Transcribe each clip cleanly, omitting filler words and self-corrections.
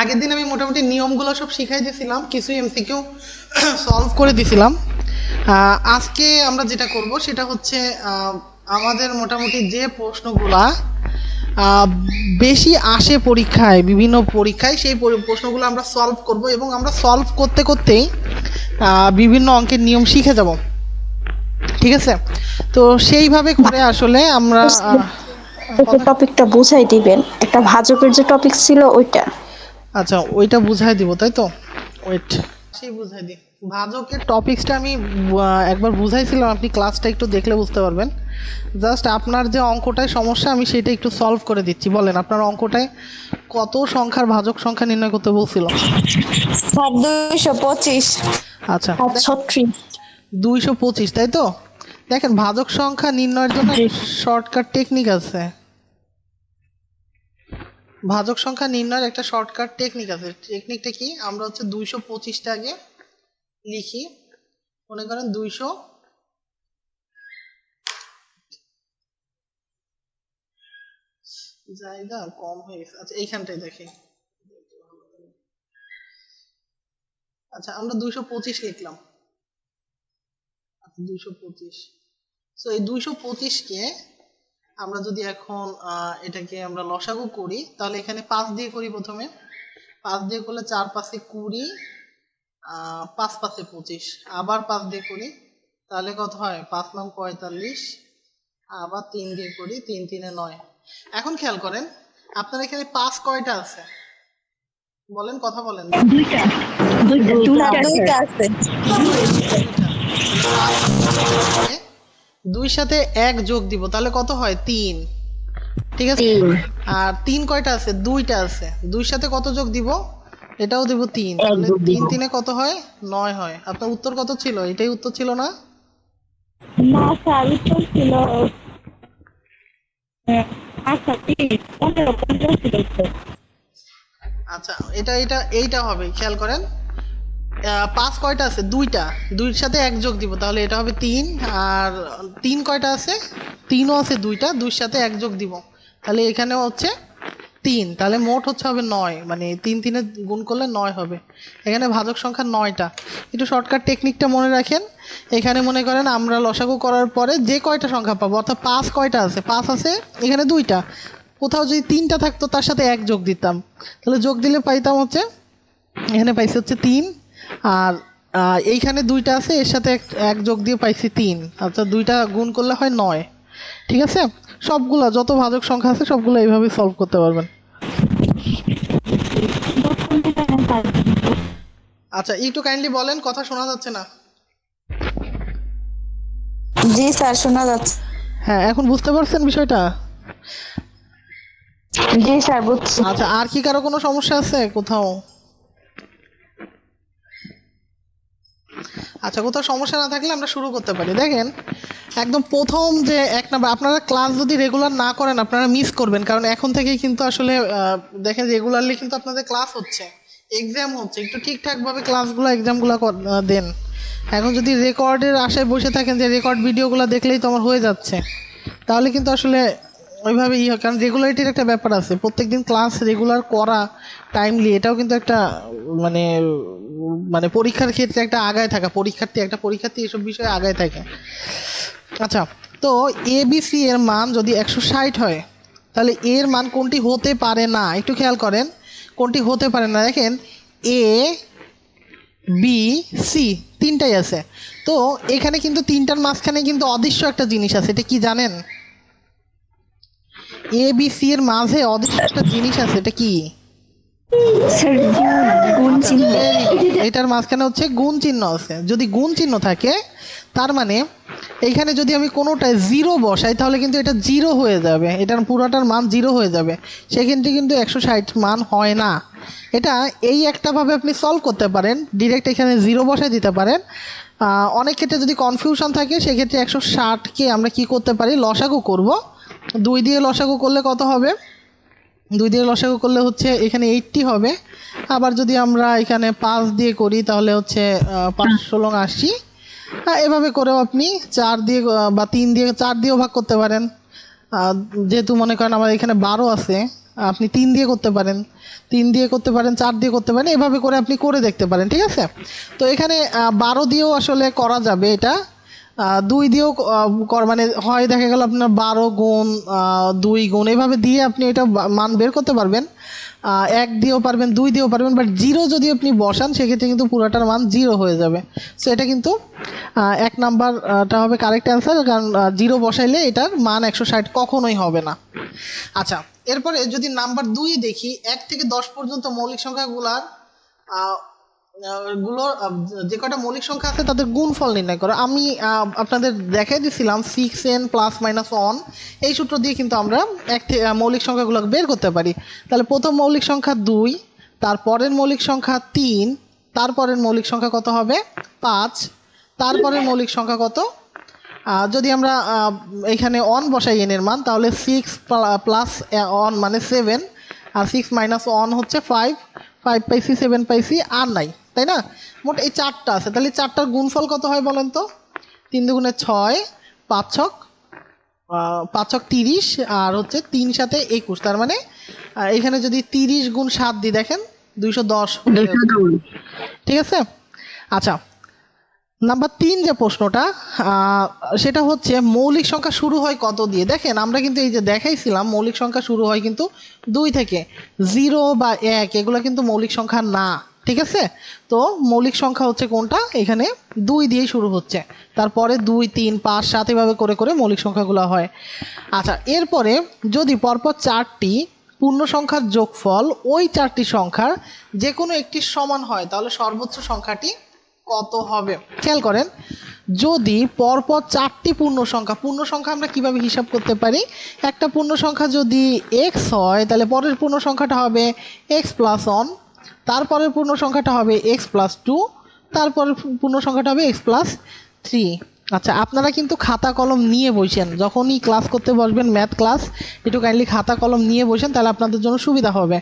আগের দিন আমি মোটামুটি নিয়মগুলো সব শিখাই দিয়েছিলাম, কিছু এমসিকিউ সলভ করে দিছিলাম। আজকে আমরা যেটা করব সেটা হচ্ছে আমাদের মোটামুটি যে প্রশ্নগুলা বেশি আসে পরীক্ষায়, বিভিন্ন পরীক্ষায়, সেই প্রশ্নগুলো আমরা সলভ করব এবং আমরা সলভ করতে করতেই বিভিন্ন অঙ্কের নিয়ম শিখে যাব। ঠিক আছে, তো সেইভাবে করে আসলে আমরা টপিকটা বুঝাই দিবেন, একটা ভাজকের যে টপিক ছিল ওইটা। আচ্ছা, ওইটা বুঝাই দিব, তাই তো? ওয়েট, সেই বুঝাই দিই। ভাজকের টপিকসটা আমি একবার বুঝাইছিলাম, আপনি ক্লাসটা একটু দেখলে বুঝতে পারবেন। জাস্ট আপনার যে অঙ্কটায় সমস্যা আমি সেটা একটু সলভ করে দিচ্ছি। বলেন, আপনার অঙ্কটায় কত সংখ্যার ভাজক সংখ্যা নির্ণয় করতে বলছিল? 225। আচ্ছা, 36। 225, তাই তো? দেখেন, ভাজক সংখ্যা নির্ণয়ের জন্য শর্টকাট টেকনিক আছে। ভাজক সংখ্যা নির্ণয়ের একটা শর্টকাট টেকনিক আছে। টেকনিকটা কি? আমরা হচ্ছে 225টা আগে লিখি। মনে করেন 200, জায়গা কম হয়ে গেছে। আচ্ছা, এইখানটায় দেখি। আচ্ছা, আমরা 225 লিখলাম। আচ্ছা, 225। সো এই 225কে আমরা যদি এখন এটাকে আমরা লসাগু করি, তাহলে এখানে 5 দিয়ে করি প্রথমে। 5 দিয়ে করলে 4 5 20, 5 5 25, আবার 5 দিয়ে করি, তাহলে কত হয়? 5 9 45, আবার 3 দিয়ে করি, 3 3 9। এখন খেয়াল করেন, আপনার এখানে 5 কয়টা আছে? বলেন, কথা বলেন। দুইটা আছে। দুই সাথে 1 যোগ দিব, তাহলে কত হয়? 3। ঠিক আছে, আর 3 কয়টা আছে? 2টা আছে। 2 সাথে কত যোগ দিব? এটাও দিব 3, তাহলে 3 3 কত হয়? 9 হয়। আপনার উত্তর কত ছিল? এটাই উত্তর ছিল না? না স্যার, উত্তর ছিল আচ্ছা 30, 15, 50 ছিল উত্তর। আচ্ছা, এইটা হবে। খেয়াল করেন, 5 কয়টা আছে? 2টা। 2 এর সাথে 1 যোগ দিব, তাহলে এটা হবে 3। আর 3 কয়টা আছে? 3ও আছে 2টা। 2 এর সাথে 1 যোগ দিব, তাহলে এখানেও হচ্ছে 3। তাহলে মোট হচ্ছে হবে 9, মানে 3 3 গুণ করলে 9 হবে। এখানে ভাজক সংখ্যা 9টা। একটু শর্টকাট টেকনিকটা মনে রাখেন। এখানে মনে করেন আমরা লসাগু করার পরে যে কয়টা সংখ্যা পাবো, অর্থাৎ 5 কয়টা আছে? 5 আছে, এখানে 2টা। কোথাও যদি 3টা থাকতো তার সাথে 1 যোগ দিতাম, তাহলে যোগ দিলে পাইতাম হচ্ছে, এখানে পাইছি হচ্ছে 3। আর এইখানে 2টা আছে, এর সাথে 1 যোগ দিয়ে পাইছি 3। আচ্ছা, 2টা গুণ করলে হয় 9। ঠিক আছে, সবগুলা যত ভাজক সংখ্যা আছে সবগুলো এইভাবে সলভ করতে পারবেন। আচ্ছা, একটু কাইন্ডলি বলেন, কথা শোনা যাচ্ছে না। জি স্যার, শোনা যাচ্ছে। হ্যাঁ, এখন বুঝতে পারছেন বিষয়টা? জি স্যার, বুঝছি। আচ্ছা, আর কি কারো কোনো সমস্যা আছে কোথাও? আচ্ছা, কোথাও সমস্যা না থাকলে আমরা শুরু করতে পারি। দেখেন, একদম প্রথম যে 1 নাম্বার, আপনারা ক্লাস যদি রেগুলার না করেন আপনারা মিস করবেন, কারণ এখন থেকেই কিন্তু আসলে দেখেন রেগুলারলি কিন্তু আপনাদের ক্লাস হচ্ছে, এক্সাম হচ্ছে। একটু ঠিকঠাকভাবে ক্লাসগুলো এক্সামগুলো দেন। এখন যদি রেকর্ডের আশায় বসে থাকেন যে রেকর্ড ভিডিওগুলো দেখলেই তো আমার হয়ে যাচ্ছে, তাহলে কিন্তু আসলে ওইভাবে হয়। কারণ রেগুলারিটির একটা ব্যাপার আছে, প্রত্যেকদিন ক্লাস রেগুলার করা, টাইমলি, এটাও কিন্তু একটা মানে মানে পরীক্ষার ক্ষেত্রে একটা আগায় থাকা, পরীক্ষার্থী এসব বিষয়ে আগায় থাকে। আচ্ছা, তো এবিসি এর মান যদি 160 হয়, তাহলে এর মান কোনটি হতে পারে না? একটু খেয়াল করেন, কোনটি হতে পারে না। দেখেন, এ বি সি তিনটাই আছে, তো এখানে কিন্তু তিনটার মাঝখানে কিন্তু অদৃশ্য একটা জিনিস আছে। এটা কি জানেন? এ বি সি এর মাঝে অদৃশ্য একটা জিনিস আছে, এটা কি? গুণ চিহ্ন। এটার মাঝখানে হচ্ছে গুণ চিহ্ন আছে। যদি গুণ চিহ্ন থাকে, তার মানে এইখানে যদি আমি কোনোটায় 0 বসাই, তাহলে কিন্তু এটা 0 হয়ে যাবে, এটার পুরোটার মান 0 হয়ে যাবে। সেক্ষেত্রে কিন্তু 160 মান হয় না। এটা এই একটাভাবে আপনি সলভ করতে পারেন, ডিরেক্ট এখানে 0 বসাই দিতে পারেন। অনেক ক্ষেত্রে যদি কনফিউশন থাকে, সেক্ষেত্রে 160কে আমরা কি করতে পারি? লসাগু করব। 2 দিয়ে লসাগু করলে কত হবে? 2 দিয়ে লসাগু করলে হচ্ছে এখানে 80 হবে। আবার যদি আমরা এখানে 5 দিয়ে করি, তাহলে হচ্ছে 5 ষোলং 80। এভাবে করেও আপনি 4 দিয়ে বা 3 দিয়ে, 4 দিয়েও ভাগ করতে পারেন। যেহেতু মনে করেন আমার এখানে 12 আছে, আপনি 3 দিয়ে করতে পারেন, 3 দিয়ে করতে পারেন, 4 দিয়ে করতে পারেন, এভাবে করে আপনি করে দেখতে পারেন, ঠিক আছে? তো এখানে 12 দিয়েও আসলে করা যাবে এটা, 2 দিয়েও মানে হয় দেখা গেল আপনার 12 গুণ 2 গুণ এভাবে দিয়ে আপনি এটা মান বের করতে পারবেন। 1 দিয়েও পারবেন, 2 দিয়েও পারবেন, বাট 0 যদি আপনি বসান সেক্ষেত্রে কিন্তু পুরোটার মান 0 হয়ে যাবে। সো এটা কিন্তু 1 নাম্বারটা হবে কারেক্ট অ্যান্সার, কারণ 0 বসাইলে এটার মান 160 কখনোই হবে না। আচ্ছা, এরপরে যদি নাম্বার 2 দেখি, 1 থেকে 10 পর্যন্ত মৌলিক সংখ্যাগুলোর যে কটা মৌলিক সংখ্যা আছে তাদের গুণফল নির্ণয় করো। আমি আপনাদের দেখাই দিয়েছিলাম 6n প্লাস মাইনাস 1, এই সূত্র দিয়ে কিন্তু আমরা মৌলিক সংখ্যাগুলো বের করতে পারি। তাহলে প্রথম মৌলিক সংখ্যা 2, তারপরের মৌলিক সংখ্যা 3, তারপরের মৌলিক সংখ্যা কত হবে 5, তারপরের মৌলিক সংখ্যা কত, যদি আমরা এখানে 1 বসাই n এর মান, তাহলে 6 প্লাস 1 মানে 7, আর 6 মাইনাস 1 হচ্ছে 5, 5 পাইছি, 7 পাইছি, আর নাই, তাই না? মোট এই 4টা আছে, তাহলে 4টার গুণফল কত হয় বলেন তো? 3 দুগুণে 6, 5 ছক 30, আর হচ্ছে 3 সাথে 21, তার মানে এখানে যদি 30 গুণ 7 দিই, দেখেন 210, ঠিক আছে? আচ্ছা, নাম্বার 3 যে প্রশ্নটা, সেটা হচ্ছে মৌলিক সংখ্যা শুরু হয় কত দিয়ে? দেখেন আমরা কিন্তু এই যে দেখাইছিলাম মৌলিক সংখ্যা শুরু হয় কিন্তু 2 থেকে, 0 বা 1 এগুলো কিন্তু মৌলিক সংখ্যা না, ঠিক আছে? তো মৌলিক সংখ্যা হচ্ছে কোনটা? এখানে 2 দিয়েই শুরু হচ্ছে, তারপরে 2, 3, 5, 7 এভাবে করে করে মৌলিক সংখ্যাগুলো হয়। আচ্ছা, এরপরে যদি পরপর 4টি পূর্ণ সংখ্যার যোগফল ওই 4টি সংখ্যার যে কোনো একটি সমান হয়, তাহলে সর্বোচ্চ সংখ্যাটি কত হবে? খেয়াল করেন, যদি পরপর 4টি পূর্ণ সংখ্যা আমরা কিভাবে হিসাব করতে পারি? একটা পূর্ণ সংখ্যা যদি x হয়, তাহলে পরের পূর্ণ সংখ্যাটা হবে x প্লাস 1, তারপরের পূর্ণ সংখ্যাটা হবে x প্লাস 2, তারপরের পূর্ণ সংখ্যাটা হবে x প্লাস 3। আচ্ছা, আপনারা কিন্তু খাতা কলম নিয়ে বসেন, যখনই ক্লাস করতে বসবেন ম্যাথ ক্লাস, একটু কাইন্ডলি খাতা কলম নিয়ে বসেন, তাহলে আপনাদের জন্য সুবিধা হবে।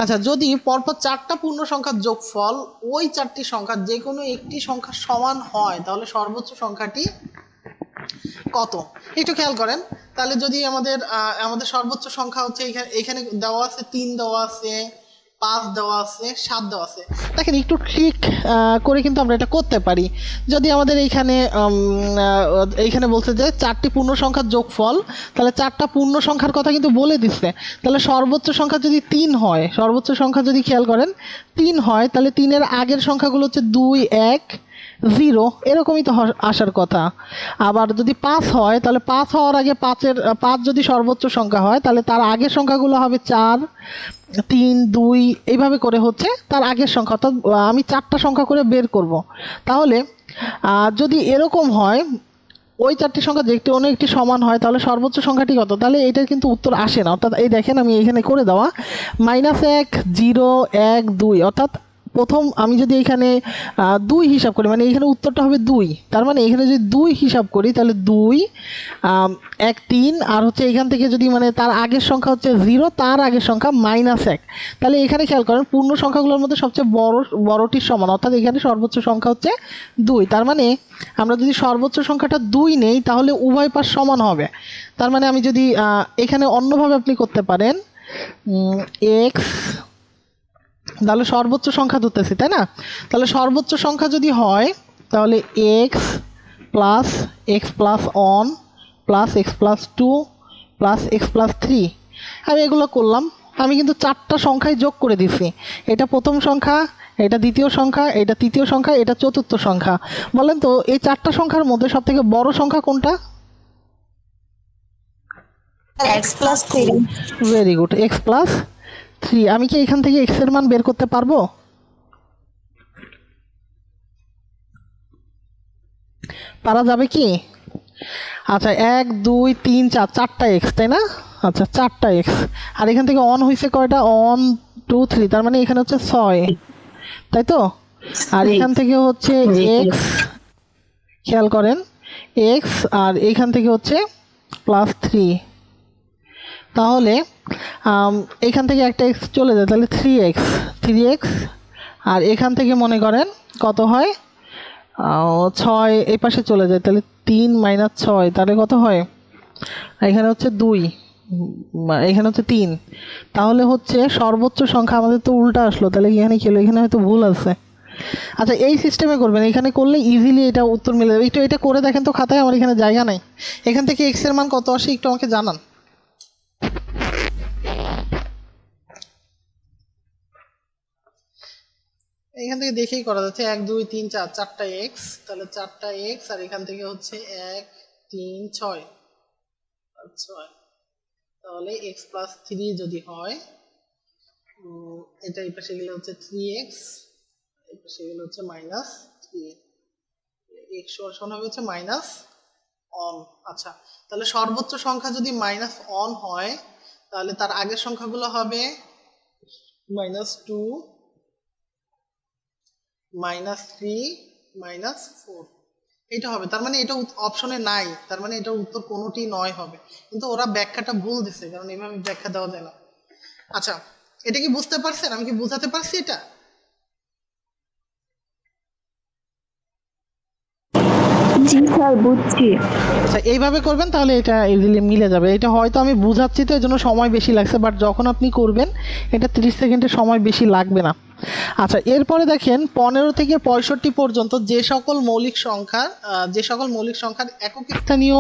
আচ্ছা, যদি পরপর 4টা পূর্ণ সংখ্যার যোগফল ওই 4টি সংখ্যার যে কোনো একটি সংখ্যা সমান হয়, তাহলে সর্বোচ্চ সংখ্যাটি কত? একটু খেয়াল করেন, তাহলে যদি আমাদের সর্বোচ্চ সংখ্যা হচ্ছে এখানে দেওয়া আছে 3 দেওয়া আছে, 5 দেওয়া আছে, 7 দেওয়া আছে। দেখেন একটু ট্রিক করে কিন্তু আমরা এটা করতে পারি। যদি আমাদের এইখানে বলছে যে 4টি পূর্ণ সংখ্যার যোগফল, তাহলে 4টা পূর্ণ সংখ্যার কথা কিন্তু বলে দিচ্ছে। তাহলে সর্বোচ্চ সংখ্যা যদি 3 হয়, সর্বোচ্চ সংখ্যা যদি খেয়াল করেন 3 হয়, তাহলে 3-এর আগের সংখ্যাগুলো হচ্ছে 2, 1, 0, এরকমই তো আসার কথা। আবার যদি 5 হয়, তাহলে 5 হওয়ার আগে 5 যদি সর্বোচ্চ সংখ্যা হয়, তাহলে তার আগের সংখ্যাগুলো হবে 4, 3, 2, এইভাবে করে হচ্ছে তার আগের সংখ্যা, অর্থাৎ আমি 4টা সংখ্যা করে বের করব। তাহলে যদি এরকম হয় ওই 4টি সংখ্যা যে কোনো একটি সমান হয়, তাহলে সর্বোচ্চ সংখ্যাটি কত? তাহলে এটার কিন্তু উত্তর আসে না, অর্থাৎ এই দেখেন আমি এখানে করে দেওয়া -1, 0, 1, 2, অর্থাৎ প্রথম আমি যদি এখানে 2 হিসাব করি, মানে এখানে উত্তরটা হবে 2, তার মানে এখানে যদি 2 হিসাব করি, তাহলে 2, 1, 3, আর হচ্ছে এখান থেকে যদি মানে তার আগের সংখ্যা হচ্ছে 0, তার আগের সংখ্যা -1, তাহলে এখানে খেয়াল করেন পূর্ণ সংখ্যাগুলোর মধ্যে সবচেয়ে বড়টির সমান, অর্থাৎ এখানে সর্বোচ্চ সংখ্যা হচ্ছে 2, তার মানে আমরা যদি সর্বোচ্চ সংখ্যাটা 2 নেই, তাহলে উভয় পাশ সমান হবে। তার মানে আমি যদি এখানে অন্যভাবে আপনি করতে পারেন, x, তাহলে সর্বোচ্চ সংখ্যা ধরতেছি, তাই না? তাহলে সর্বোচ্চ সংখ্যা যদি হয়, তাহলে x plus x plus 1 plus x plus 2 plus x plus 3, আমি এগুলো করলাম, আমি কিন্তু 4টা সংখ্যায় যোগ করে দিছি। এটা প্রথম সংখ্যা, এটা দ্বিতীয় সংখ্যা, এটা তৃতীয় সংখ্যা, এটা চতুর্থ সংখ্যা। বলেন তো এই 4টা সংখ্যার মধ্যে সব থেকে বড় সংখ্যা কোনটা? x plus 3। Very good, x plus 3। আমি কি এখান থেকে x এর মান বের করতে পারবো? পারা যাবে কি? আচ্ছা, 1, 2, 3, 4, 4টা x, তাই না? আচ্ছা, 4টা x, আর এখান থেকে অন হয়েছে কয়টা? 1, 2, 3, তার মানে এখানে হচ্ছে 6, তাই তো? আর এখান থেকে হচ্ছে x, খেয়াল করেন x, আর এখান থেকে হচ্ছে প্লাস 3, তাহলে এখান থেকে একটা x চলে যায়, তাহলে 3x, আর এখান থেকে মনে করেন কত হয়? 6 এই পাশে চলে যায়, তাহলে 3 - 6, তাহলে কত হয়? এখানে হচ্ছে 2, এখানে হচ্ছে 3, তাহলে হচ্ছে সর্বোচ্চ সংখ্যা আমাদের তো উল্টা আসলো, তাহলে এখানে কি হলো, এখানে হয়তো ভুল আছে। আচ্ছা এই সিস্টেমে করবেন, এখানে করলে ইজিলি এটা উত্তর মিলে যাবে। একটু এটা করে দেখেন তো খাতায়, আমার এখানে জায়গা নাই। এখান থেকে এক্স এর মান কত আসে একটু আমাকে জানান। এখান থেকে দেখেই করা যাচ্ছে 1 2 3 4 4টা এক্স, তাহলে 4টা এক্স, আর এখান থেকে হচ্ছে 1 3 6 6, তাহলে এক্স প্লাস 3 যদি হয়, এটা এই পাশে গেলে হচ্ছে 3x, এই পাশে গেলে হচ্ছে মাইনাস 3, এক্স সমান হবে হচ্ছে মাইনাস অন। আচ্ছা তাহলে সর্বোচ্চ সংখ্যা যদি মাইনাস অন হয়, তাহলে তার আগের সংখ্যাগুলো হবে -2 -3 -4, এটা হবে। তার মানে এটা অপশনে নাই, তার মানে এটার উত্তর কোনোটি নয় হবে। কিন্তু ওরা ব্যাখ্যাটা ভুল দিছে, কারণ এভাবে ব্যাখ্যা দেওয়া যায় না। আচ্ছা এটা কি বুঝতে পারছেন, আমি কি বুঝাতে পারছি এটা? জি স্যার, বুঝছি। আচ্ছা এইভাবে করবেন, তাহলে এটা ইজিলি মিলে যাবে। এটা হয়তো আমি বুঝাচ্ছি তো, এর জন্য সময় বেশি লাগছে, বাট যখন আপনি করবেন এটা 30 সেকেন্ডের সময় বেশি লাগবে না। আচ্ছা এরপরে দেখেন 15 থেকে 65 পর্যন্ত যে সকল মৌলিক সংখ্যার একক স্থানীয়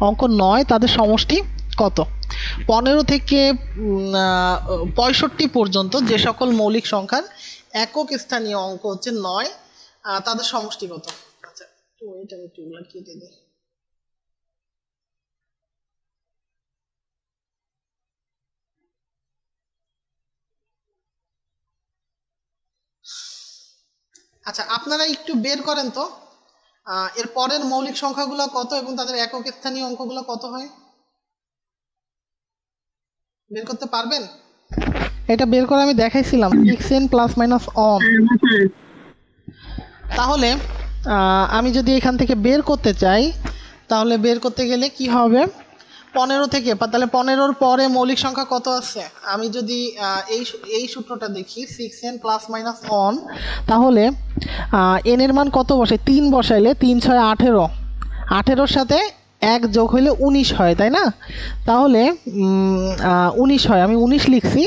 অঙ্ক নয় তাদের সমষ্টি কত? 15 থেকে 65 পর্যন্ত যে সকল মৌলিক সংখ্যার একক স্থানীয় অঙ্ক হচ্ছে 9, তাদের সমষ্টি কত? আচ্ছা তো এটা আমি একটু কেটে দিই। আচ্ছা আপনারা একটু বের করেন তো এর পরের মৌলিক সংখ্যাগুলো কত এবং তাদের একক স্থানীয় অঙ্কগুলো কত হয়, বের করতে পারবেন? এটা বের করে আমি দেখাইছিলাম, xn প্লাস মাইনাস অন। তাহলে আমি যদি এখান থেকে বের করতে চাই, তাহলে বের করতে গেলে কি হবে, 15 থেকে, তাহলে 15-র পরে মৌলিক সংখ্যা কত আছে, আমি যদি এই সূত্রটা দেখি 6n প্লাস মাইনাস অন, তাহলে n এর মান কত বসে, 3 বসাইলে 3 6 18, 18-র সাথে 1 যোগ হইলে 19 হয়, তাই না? তাহলে 19 হয়, আমি 19 লিখছি।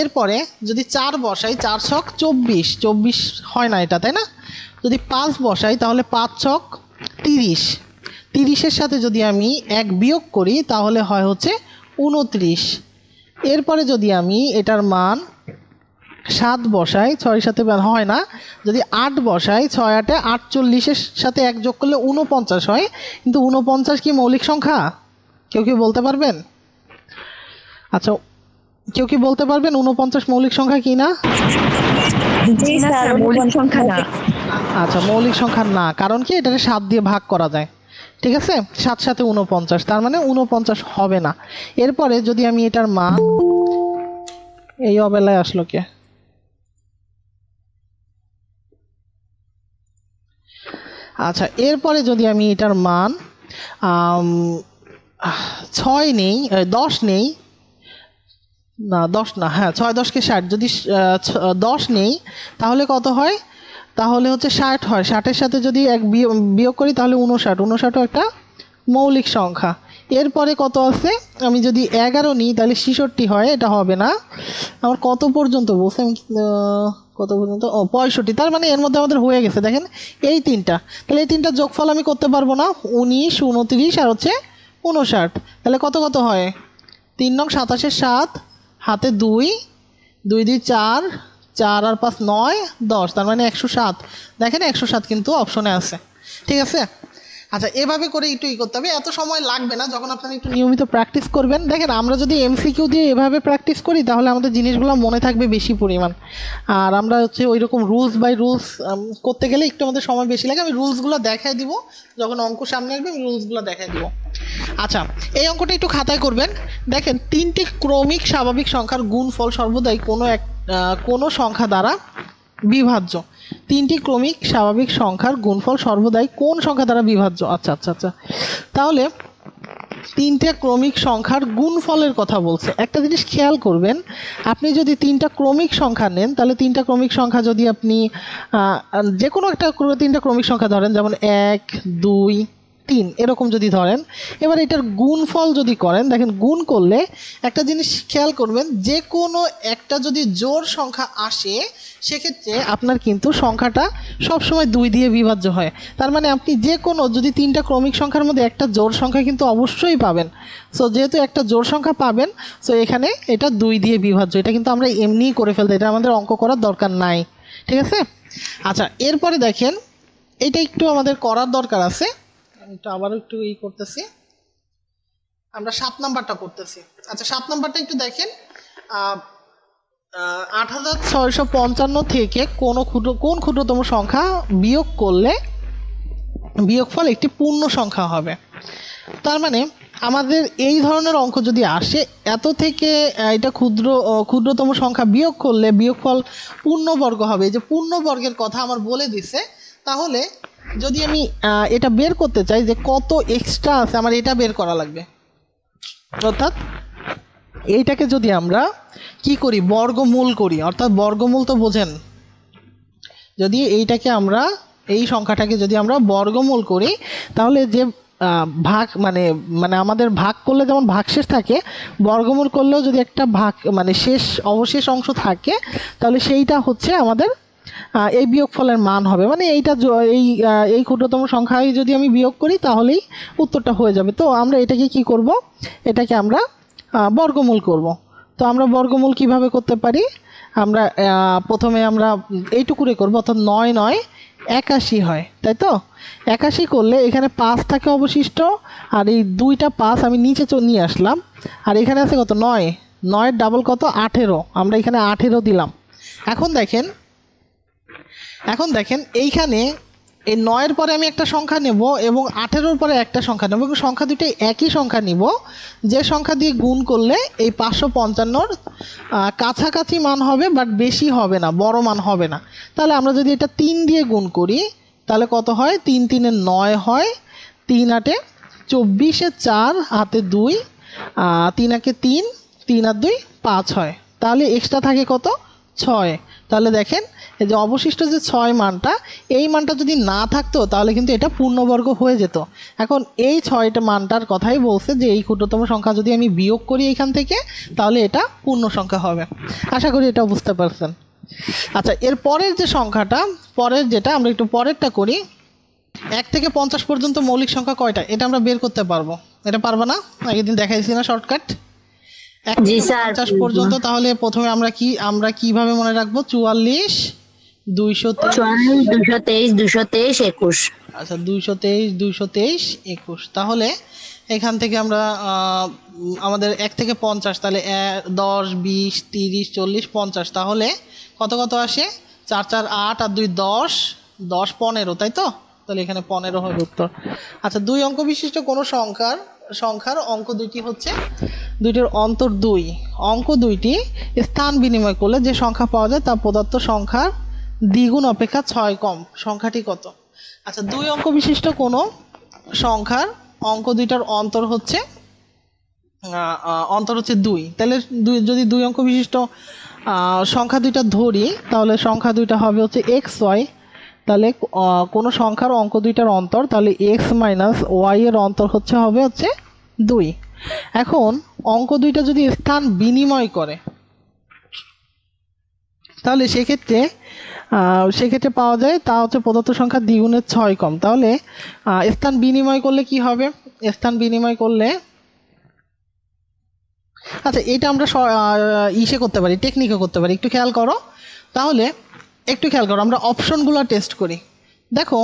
এরপরে যদি 4 বসাই, 4 ছক 24, 24 হয় না এটা, তাই না? যদি 5 বসাই তাহলে 5 ছক 30, 30-এর সাথে যদি আমি 1 বিয়োগ করি তাহলে হয় হচ্ছে 29। এরপরে যদি আমি এটার মান 7 বসাই, 6 সাথে হয় না, যদি 8 বসাই, 6 8 48-এর সাথে 1 যোগ করলে 49 হয়, কিন্তু 49 কি মৌলিক সংখ্যা? কেউ কি বলতে পারবেন? আচ্ছা কেউ কি বলতে পারবেন 49 মৌলিক সংখ্যা কি না? জি স্যার, মৌলিক সংখ্যা না। আচ্ছা মৌলিক সংখ্যা না, কারণ কি এটাকে 7 দিয়ে ভাগ করা যায়, ঠিক আছে? 7 সাথে 49, তার মানে 49 হবে না। এরপরে যদি আমি এটার মান, এই অবেলায় আসলো কে, আচ্ছা এরপরে যদি আমি এটার মান 6 নেই, 10 নেই, না 10 না, হ্যাঁ 6 10 কে 60, যদি 10 নেই তাহলে কত হয়, তাহলে হচ্ছে 60 হয়। 60-এর সাথে যদি 1 বিয়োগ করি তাহলে 59, 59ও একটা মৌলিক সংখ্যা। এরপরে কত আছে, আমি যদি 11 নিই তাহলে 66 হয়, এটা হবে না। আমার কত পর্যন্ত বলছে, কত পর্যন্ত, ও 65, তার মানে এর মধ্যে আমাদের হয়ে গেছে। দেখেন এই তিনটা, তাহলে এই তিনটা যোগফল আমি করতে পারবো না, 19 29 আর হচ্ছে 59, তাহলে কত কত হয়, 3 নং 27-এর 7, হাতে 2, 2 2 4, 4 আর 5 9 10, তার মানে 107। দেখেন 107 কিন্তু অপশনে আছে, ঠিক আছে? আচ্ছা এভাবে করে একটু করতে হবে, এত সময় লাগবে না যখন আপনারা একটু নিয়মিত প্র্যাকটিস করবেন। দেখেন আমরা যদি এমসিকিউ দিয়ে এভাবে প্র্যাকটিস করি তাহলে আমাদের জিনিসগুলো মনে থাকবে বেশি পরিমাণ, আর আমরা হচ্ছে ওই রকম রুলস বাই রুলস করতে গেলে একটু আমাদের সময় বেশি লাগে। আমি রুলসগুলো দেখাই দিব, যখন অঙ্ক সামনে আসবে আমি রুলসগুলো দেখাই দিব। আচ্ছা এই অঙ্কটা একটু খাতায় করবেন। দেখেন 3টি ক্রমিক স্বাভাবিক সংখ্যার গুণফল সর্বদাই কোনো সংখ্যা দ্বারা বিভাজ্য। 3টি ক্রমিক স্বাভাবিক সংখ্যার গুণফল সর্বদাই কোন সংখ্যা দ্বারা বিভাজ্য? আচ্ছা আচ্ছা আচ্ছা, তাহলে 3টে ক্রমিক সংখ্যার গুণফলের কথা বলছে। একটা জিনিস খেয়াল করবেন, আপনি যদি 3টা ক্রমিক সংখ্যা নেন তাহলে 3টা ক্রমিক সংখ্যা যদি আপনি যে কোনো একটা 3টা ক্রমিক সংখ্যা ধরেন, যেমন 1 2 3 এরকম যদি ধরেন, এবার এটার গুণফল যদি করেন, দেখেন গুণ করলে একটা জিনিস খেয়াল করবেন, যে কোনো একটা যদি জোড় সংখ্যা আসে সেক্ষেত্রে আপনার কিন্তু সংখ্যাটা সবসময় 2 দিয়ে বিভাজ্য হয়। তার মানে আপনি যে কোনো যদি 3টা ক্রমিক সংখ্যার মধ্যে একটা জোড় সংখ্যা কিন্তু অবশ্যই পাবেন। সো যেহেতু একটা জোড় সংখ্যা পাবেন, সো এখানে এটা 2 দিয়ে বিভাজ্য। এটা কিন্তু আমরা এমনিই করে ফেলতে, এটা আমাদের অঙ্ক করার দরকার নাই, ঠিক আছে? আচ্ছা, এরপরে দেখেন এটা একটু আমাদের করার দরকার আছে, এটা আবারও একটু করতেছি। আমরা 7 নাম্বারটা করতেছি। আচ্ছা, 7 নাম্বারটা একটু দেখেন। 8655 থেকে কোন ক্ষুদ্রতম সংখ্যা বিয়োগ করলে বিয়োগফল একটি পূর্ণ সংখ্যা হবে। তার মানে আমাদের এই ধরনের অঙ্ক যদি আসে, এত থেকে এটা ক্ষুদ্রতম সংখ্যা বিয়োগ করলে বিয়োগফল পূর্ণবর্গ হবে। এই যে পূর্ণবর্গের কথা আমার বলে দিছে, তাহলে যদি আমি এটা বের করতে চাই যে কত এক্সট্রা আছে, আমার এটা বের করা লাগবে। অর্থাৎ এইটাকে যদি আমরা কি করি, বর্গমূল করি, অর্থাৎ বর্গমূল তো বোঝেন, যদি এইটাকে আমরা এই সংখ্যাটাকে যদি আমরা বর্গমূল করি, তাহলে যে ভাগ মানে আমাদের ভাগ করলে যেমন ভাগশেষ থাকে, বর্গমূল করলেও যদি একটা ভাগ মানে অবশেষ অংশ থাকে, তাহলে সেইটা হচ্ছে আমাদের এই বিয়োগফলের মান হবে। মানে এইটা এই ক্ষুদ্রতম সংখ্যায় যদি আমি বিয়োগ করি তাহলেই উত্তরটা হয়ে যাবে। তো আমরা এটাকে কি করব, এটাকে আমরা বর্গমূল করব। তো আমরা বর্গমূল কিভাবে করতে পারি, আমরা প্রথমে আমরা এইটুকুরে করব, অর্থাৎ 9 9 81 হয়, তাই তো? 81 করলে এখানে 5 থাকে অবশিষ্ট, আর এই 2টা 5 আমি নিচে নিয়ে আসলাম, আর এখানে আছে কত, 9, 9 ডাবল কত, 18, আমরা এখানে 18 দিলাম। এখন দেখেন এইখানে এই 9-এর পরে আমি একটা সংখ্যা নেব এবং 18-র পরে একটা সংখ্যা নেব, এবং সংখ্যা দুটোই একই সংখ্যা নিব, যে সংখ্যা দিয়ে গুণ করলে এই 555-র কাছাকাছি মান হবে, বাট বেশি হবে না, বড় মান হবে না। তাহলে আমরা যদি এটা 3 দিয়ে গুণ করি তাহলে কত হয়, 3 3 এ 9 হয়, 3 8 এ 24, 4 হাতে 2, 3 1 3, 3 আর 2 5 হয়। তাহলে এক্সট্রা থাকে কত, 6। তাহলে দেখেন এই যে অবশিষ্ট যে 6 মানটা, এই মানটা যদি না থাকতো তাহলে কিন্তু এটা পূর্ণবর্গ হয়ে যেত। এখন এই 6টা মানটার কথাই বলছে যে এই ক্ষুদ্রতম সংখ্যা যদি আমি বিয়োগ করি এখান থেকে, তাহলে এটা পূর্ণ সংখ্যা হবে। আশা করি এটা বুঝতে পারছেন। আচ্ছা, এর পরের যে সংখ্যাটা, যেটা আমরা একটু পরেরটা করি, 1 থেকে 50 পর্যন্ত মৌলিক সংখ্যা কয়টা, এটা আমরা বের করতে পারবো। এটা পারবা না? আগের দিন দেখাইছি না শর্টকাট, 1 থেকে 50 পর্যন্ত। তাহলে প্রথমে আমরা কিভাবে মনে রাখবো, 44 223 223 21। আচ্ছা, 223 21। তাহলে এখান থেকে আমরা আমাদের 1 থেকে 50, তাহলে 10 20 30 40 50, তাহলে কত কত আসে, 4 4 8 আর 2 10, 10 15, তাই তো? তাহলে এখানে 15 হবে উত্তর। আচ্ছা, 2 অঙ্ক বিশিষ্ট কোনো সংখ্যার অঙ্ক দুইটি হচ্ছে, দুইটির অন্তর 2, অঙ্ক দুইটি স্থান বিনিময় করলে যে সংখ্যা পাওয়া যায় তা প্রদত্ত সংখ্যার দ্বিগুণ অপেক্ষা 6 কম, সংখ্যাটি কত? আচ্ছা, 2 অঙ্ক বিশিষ্ট কোনো সংখ্যার অঙ্ক দুইটার অন্তর হচ্ছে 2। তাহলে যদি 2 অঙ্ক বিশিষ্ট সংখ্যা দুইটা ধরি, তাহলে সংখ্যা দুইটা হবে হচ্ছে xy। তাহলে কোনো সংখ্যার অঙ্ক দুইটার অন্তর, তাহলে x মাইনাস ওয়াই এর অন্তর হবে 2। এখন অঙ্ক দুইটা যদি স্থান বিনিময় করে, তাহলে সেক্ষেত্রে পাওয়া যায় তা হচ্ছে প্রদত্ত সংখ্যা দ্বিগুণের 6 কম। তাহলে স্থান বিনিময় করলে কি হবে, স্থান বিনিময় করলে, আচ্ছা এটা আমরা করতে পারি, টেকনিকে করতে পারি। একটু খেয়াল করো, আমরা অপশনগুলো টেস্ট করি। দেখো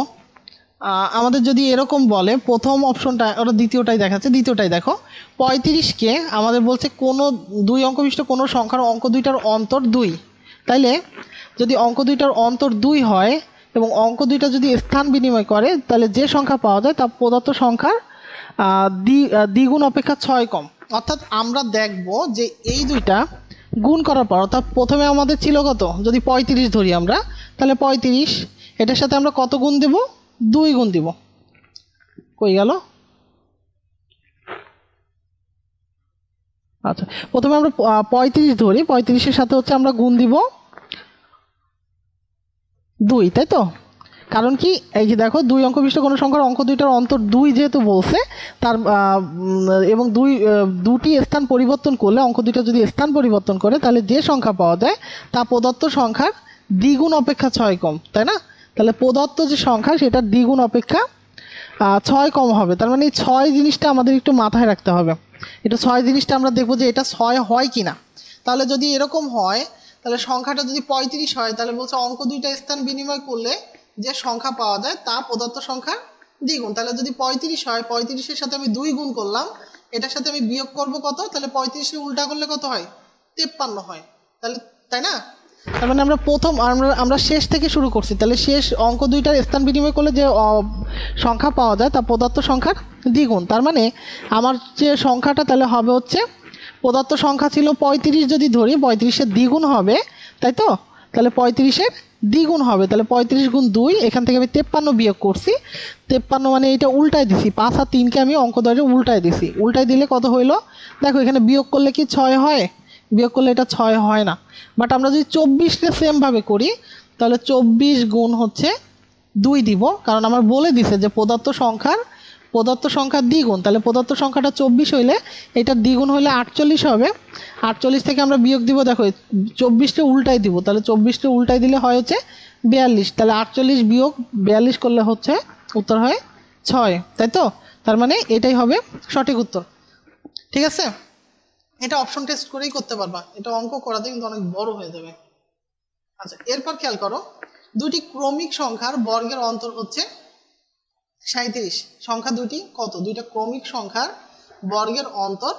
আমাদের যদি এরকম বলে, প্রথম অপশনটা, ওরা দ্বিতীয়টাই দেখাচ্ছে, দ্বিতীয়টাই দেখো, 35-কে আমাদের বলছে কোনো 2 অঙ্ক বিশিষ্ট কোনো সংখ্যার অঙ্ক দুইটার অন্তর 2। তাইলে যদি অঙ্ক দুইটার অন্তর 2 হয় এবং অঙ্ক দুইটা যদি স্থান বিনিময় করে, তাহলে যে সংখ্যা পাওয়া যায় তা প্রদত্ত সংখ্যার দ্বিগুণ অপেক্ষা 6 কম। অর্থাৎ আমরা দেখব যে এই দুইটা গুণ করার পর, অর্থাৎ প্রথমে আমাদের ছিল কত, যদি 35 ধরি আমরা, তাহলে 35 এটার সাথে আমরা কত গুণ দেব, 2 গুণ দিব। কই গেল? আচ্ছা, প্রথমে আমরা 35 ধরি, 35-এর সাথে আমরা গুণ দিব 2, তাই তো? কারণ কি এই যে দেখো দুই অঙ্ক বিশিষ্ট কোনো সংখ্যার অঙ্ক দুইটার অন্তর দুই যেহেতু বলছে তার এবং দুটি স্থান পরিবর্তন করলে অঙ্ক দুইটা যদি স্থান পরিবর্তন করে তাহলে যে সংখ্যা পাওয়া যায় তা প্রদত্ত সংখ্যার দ্বিগুণ অপেক্ষা 6 কম, তাই না? তাহলে প্রদত্ত যে সংখ্যা সেটা দ্বিগুণ অপেক্ষা 6 কম হবে। তার মানে এই 6 জিনিসটা আমাদের একটু মাথায় রাখতে হবে। এটা 6 জিনিসটা আমরা দেখবো যে এটা 6 হয় কি না। তাহলে যদি এরকম হয় তাহলে সংখ্যাটা যদি 35 হয় তাহলে বলছে অঙ্ক দুইটা স্থান বিনিময় করলে যে সংখ্যা পাওয়া যায় তা প্রদত্ত সংখ্যার দ্বিগুণ। তাহলে যদি 35 হয়, 35-এর সাথে আমি 2 গুণ করলাম, এটার সাথে আমি বিয়োগ করব কত, তাহলে 35-কে উল্টা করলে কত হয়, 53 হয়। তাহলে তাই না? তার মানে আমরা প্রথম আমরা শেষ থেকে শুরু করছি, তাহলে শেষ অঙ্ক দুইটার স্থান বিনিময় করলে যে সংখ্যা পাওয়া যায় তা প্রদত্ত সংখ্যার দ্বিগুণ। তার মানে আমার যে সংখ্যাটা তাহলে হবে হচ্ছে প্রদত্ত সংখ্যা ছিল 35, যদি ধরি 35-এর দ্বিগুণ হবে, তাই তো? তাহলে 35-এর দ্বিগুণ হবে, তাহলে 35 গুণ 2, এখান থেকে আমি 53 বিয়োগ করছি। 53 মানে এটা উল্টায় দিছি, 5 আর 3-কে আমি অঙ্ক দ্বয়ের উল্টায় দিছি। উল্টায় দিলে কত হইলো দেখো, এখানে বিয়োগ করলে কি 6 হয়? বিয়োগ করলে এটা 6 হয় না। বাট আমরা যদি 24-কে সেমভাবে করি তাহলে 24 গুণ হচ্ছে 2 দিব, কারণ আমার বলে দিছে যে প্রদত্ত সংখ্যার দ্বিগুণ। তাহলে প্রদত্ত সংখ্যাটা 24 হইলে এটার দ্বিগুণ হইলে 48 হবে। 48 থেকে আমরা বিয়োগ দিব, দেখো 24-টা উল্টাই দিব, তাহলে 24-টা উল্টাই দিলে হয় হচ্ছে 42। তাহলে 48 বিয়োগ 42 করলে হচ্ছে উত্তর হয় 6, তাই তো? তার মানে এটাই হবে সঠিক উত্তর। ঠিক আছে, এটা অপশন টেস্ট করেই করতে পারবা, এটা অঙ্ক করাতে কিন্তু অনেক বড় হয়ে যাবে। আচ্ছা, এরপর খেয়াল করো, দুটি ক্রমিক সংখ্যার বর্গের অন্তর হচ্ছে 37। সংখ্যা দুটি কত? দুইটা ক্রমিক সংখ্যার বর্গের অন্তর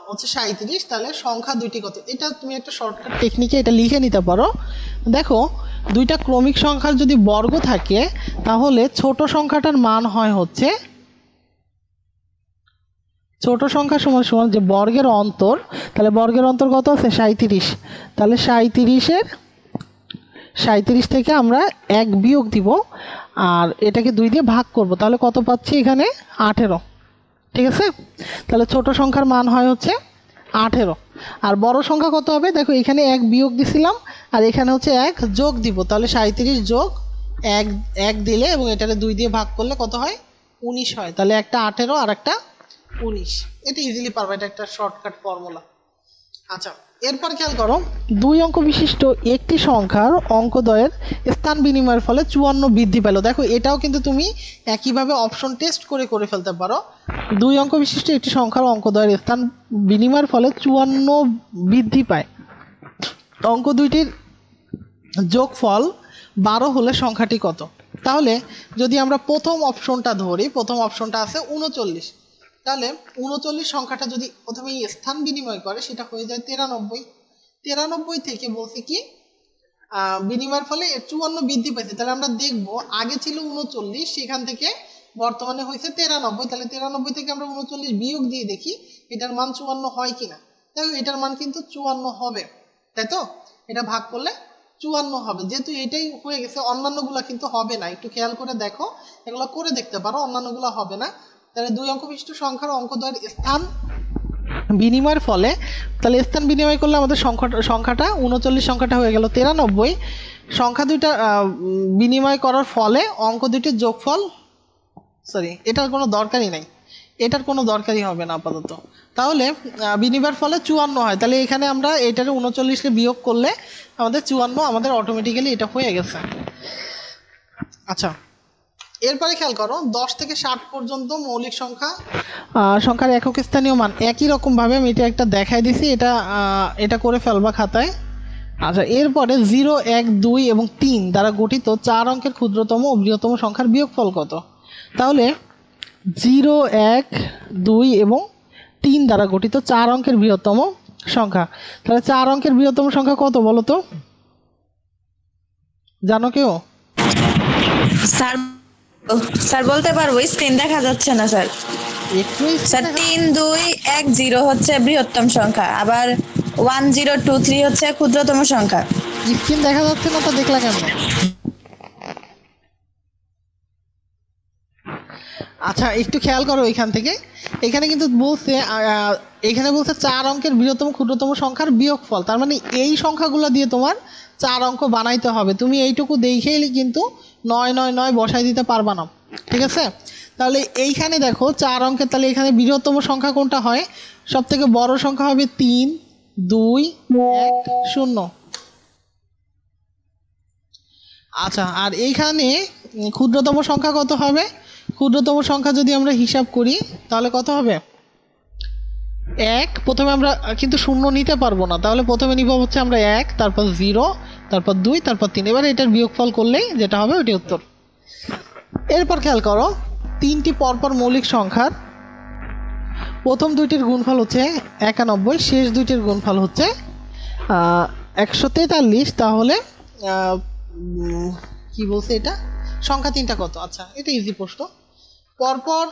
হচ্ছে 37। তাহলে সংখ্যা দুইটি কত? এটা তুমি একটা শর্টকাট টেকনিকে এটা লিখে নিতে পারো। দেখো, দুইটা ক্রমিক সংখ্যার যদি বর্গ থাকে তাহলে ছোট সংখ্যাটার মান হয় হচ্ছে, ছোট সংখ্যা সমান সমান যে বর্গের অন্তর, তাহলে বর্গের অন্তর কত আছে 37। তাহলে 37 থেকে আমরা 1 বিয়োগ দিব আর এটাকে 2 দিয়ে ভাগ করব, তাহলে কত পাচ্ছি এখানে 18। ঠিক আছে, তাহলে ছোট সংখ্যার মান হয় হচ্ছে 18। আর বড় সংখ্যা কত হবে, দেখো এখানে 1 বিয়োগ দিছিলাম আর এখানে হচ্ছে 1 যোগ দিব, তাহলে 37 যোগ 1 দিলে এবং এটাকে 2 দিয়ে ভাগ করলে কত হয়, 19 হয়। তাহলে একটা 18 আর একটা 19, এটা ইজিলি পারবে, এটা একটা শর্টকাট ফর্মুলা। আচ্ছা, এরপর খেয়াল করো, 2 অঙ্ক বিশিষ্ট একটি সংখ্যার অঙ্কদ্বয়ের স্থান বিনিময়ের ফলে 54 বৃদ্ধি পেল। দেখো এটাও কিন্তু তুমি একইভাবে অপশন টেস্ট করে ফেলতে পারো। 2 অঙ্ক বিশিষ্ট একটি সংখ্যার অঙ্কদ্বয়ের স্থান বিনিময়ের ফলে 54 বৃদ্ধি পায়। অঙ্ক দুইটির যোগফল 12 হলে সংখ্যাটি কত? তাহলে যদি আমরা প্রথম অপশনটা ধরি, প্রথম অপশনটা আছে 39, তাহলে 39 সংখ্যাটা যদি প্রথমে স্থান বিনিময় করে সেটা হয়ে যায় 93। 93 থেকে বলছে কি বিনিময়ের ফলে 54 বৃদ্ধি পেয়েছে। তাহলে আমরা দেখব আগে ছিল 39, সেখান থেকে বর্তমানে হয়েছে 93। তাহলে 93 থেকে আমরা 39 বিয়োগ দিয়ে দেখি এটার মান 54 হয় কিনা। দেখো এটার মান কিন্তু 54 হবে, তাই তো? এটা ভাগ করলে 54 হবে, যেহেতু এটাই হয়ে গেছে, অন্যান্যগুলা কিন্তু হবে না। একটু খেয়াল করে দেখো, এগুলো করে দেখতে পারো, অন্যান্যগুলো হবে না। তাহলে 2 অঙ্ক বিশিষ্ট সংখ্যার অঙ্কদ্বয়ের স্থান বিনিময়ের ফলে, তাহলে স্থান বিনিময় করলে আমাদের সংখ্যাটা 39 সংখ্যাটা হয়ে গেল 93। সংখ্যা দুইটা বিনিময় করার ফলে অঙ্ক দুইটির যোগফল, সরি এটার কোনো দরকারই নাই, এটার কোনো দরকারই হবে না আপাতত। তাহলে বিনিময়ের ফলে 54 হয়, তাহলে এখানে আমরা এটার 39কে বিয়োগ করলে আমাদের 54 আমাদের অটোমেটিক্যালি এটা হয়ে গেছে। আচ্ছা, এরপরে খেয়াল করো, 10 থেকে 60 পর্যন্ত মৌলিক সংখ্যার একক স্থানীয় মান একই রকমভাবে আমি এটা একটা দেখাই দিছি, এটা করে ফেলবা খাতায়। আচ্ছা, এরপরে 0, 1, 2 এবং 3 দ্বারা গঠিত 4 অঙ্কের ক্ষুদ্রতম ও বৃহত্তম সংখ্যার বিয়োগফল কত? তাহলে 0, 1, 2 এবং 3 দ্বারা গঠিত 4 অঙ্কের বৃহত্তম সংখ্যা, তাহলে 4 অঙ্কের বৃহত্তম সংখ্যা কত বলো তো, জানো কেউ? স্যার স্যার বলতে পারবো, স্ক্রিন দেখা যাচ্ছে না স্যার। একটু স্যার 3, 2, 1, 0 হচ্ছে বৃহত্তম সংখ্যা, আবার 1, 0, 2, 3 হচ্ছে ক্ষুদ্রতম সংখ্যা। স্ক্রিন দেখা যাচ্ছে না, তো দেখলা কেন? আচ্ছা, একটু খেয়াল করো এখান থেকে, এখানে কিন্তু বলছে এখানে বলছে 4 অঙ্কের বৃহত্তম ক্ষুদ্রতম সংখ্যার বিয়োগফল, তার মানে এই সংখ্যাগুলো দিয়ে তোমার 4 অঙ্ক বানাইতে হবে। তুমি এইটুকু দেখেই কিন্তু 9 9 9 বসাই দিতে পারবা না, ঠিক আছে? তাহলে এইখানে দেখো 4 অঙ্কের, তাহলে এখানে বৃহত্তম সংখ্যা কোনটা হয়? সব থেকে বড় সংখ্যা হবে 3 2 1 0। আচ্ছা, আর এইখানে ক্ষুদ্রতম সংখ্যা কত হবে? ক্ষুদ্রতম সংখ্যা যদি আমরা হিসাব করি তাহলে কত হবে? 1। প্রথমে আমরা কিন্তু 0 নিতে পারবো না, তাহলে প্রথমে নিব হচ্ছে আমরা 1, তারপর 0, তারপর 2, তারপর 3। এবার এটার বিয়োগফল করলেই যেটা হবে ওইটাই উত্তর। এরপর খেয়াল করো, 3টি পরপর মৌলিক সংখ্যার প্রথম দুইটির গুণফল হচ্ছে 91, শেষ দুইটির গুণফল হচ্ছে 143। তাহলে কি বলছে এটা? সংখ্যা তিনটা কত? আচ্ছা, এটা ইজি প্রশ্ন। পরপর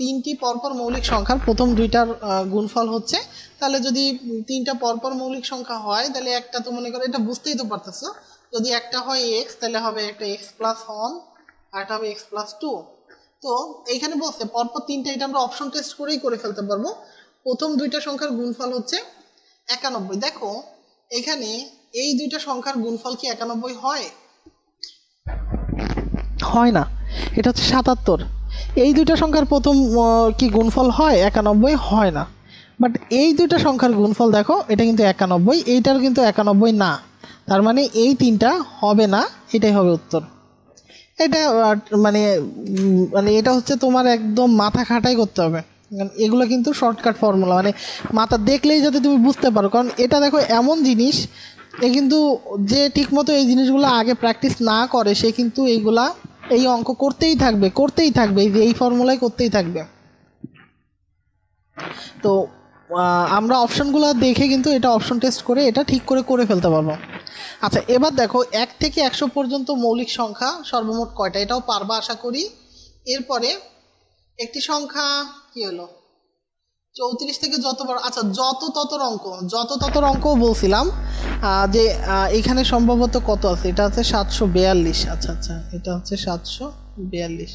তিনটি পরপর মৌলিক সংখ্যার প্রথম দুইটার গুণফল হচ্ছে, তাহলে যদি তিনটা পরপর মৌলিক সংখ্যা হয় তাহলে একটা তো মনে করো, এটা বুঝতেই তো পারতেছো, যদি একটা হয় এক্স তাহলে হবে একটা এক্স প্লাস 1 আর একটা হবে এক্স প্লাস 2। তো এইখানে বলছে পরপর তিনটা, এটা আমরা অপশন টেস্ট করেই করে ফেলতে পারবো। প্রথম দুইটা সংখ্যার গুণফল হচ্ছে 91। দেখো এখানে এই দুইটা সংখ্যার গুণফল কি 91 হয়? হয় না, এটা হচ্ছে 77। এই দুইটা সংখ্যার প্রথম কি গুণফল হয় 91? হয় না। বাট এই দুইটা সংখ্যার গুণফল দেখো, এটা কিন্তু 91, এইটার কিন্তু 91 না। তার মানে এই তিনটা হবে না, এটাই হবে উত্তর। এটা মানে এটা হচ্ছে তোমার একদম মাথা খাটাই করতে হবে, কারণ এগুলো কিন্তু শর্টকাট ফর্মুলা, মানে মাথা দেখলেই যাতে তুমি বুঝতে পারো। কারণ এটা দেখো এমন জিনিস, এ কিন্তু যে ঠিকমতো এই জিনিসগুলো আগে প্র্যাকটিস না করে সে কিন্তু এই অঙ্ক করতেই থাকবে, এই ফর্মুলাই করতেই থাকবে। তো আমরা অপশনগুলো দেখে কিন্তু এটা অপশন টেস্ট করে এটা ঠিক করে ফেলতে পারবো। আচ্ছা, এবার দেখো 1 থেকে 100 পর্যন্ত মৌলিক সংখ্যা সর্বমোট কয়টা? এটাও পারবা আশা করি। এরপরে একটি সংখ্যা কি হলো 34 থেকে যত বড়, আচ্ছা যত ততর অঙ্ক বলছিলাম যে এখানে সম্ভবত কত আছে, এটা হচ্ছে 742। আচ্ছা, এটা হচ্ছে 742।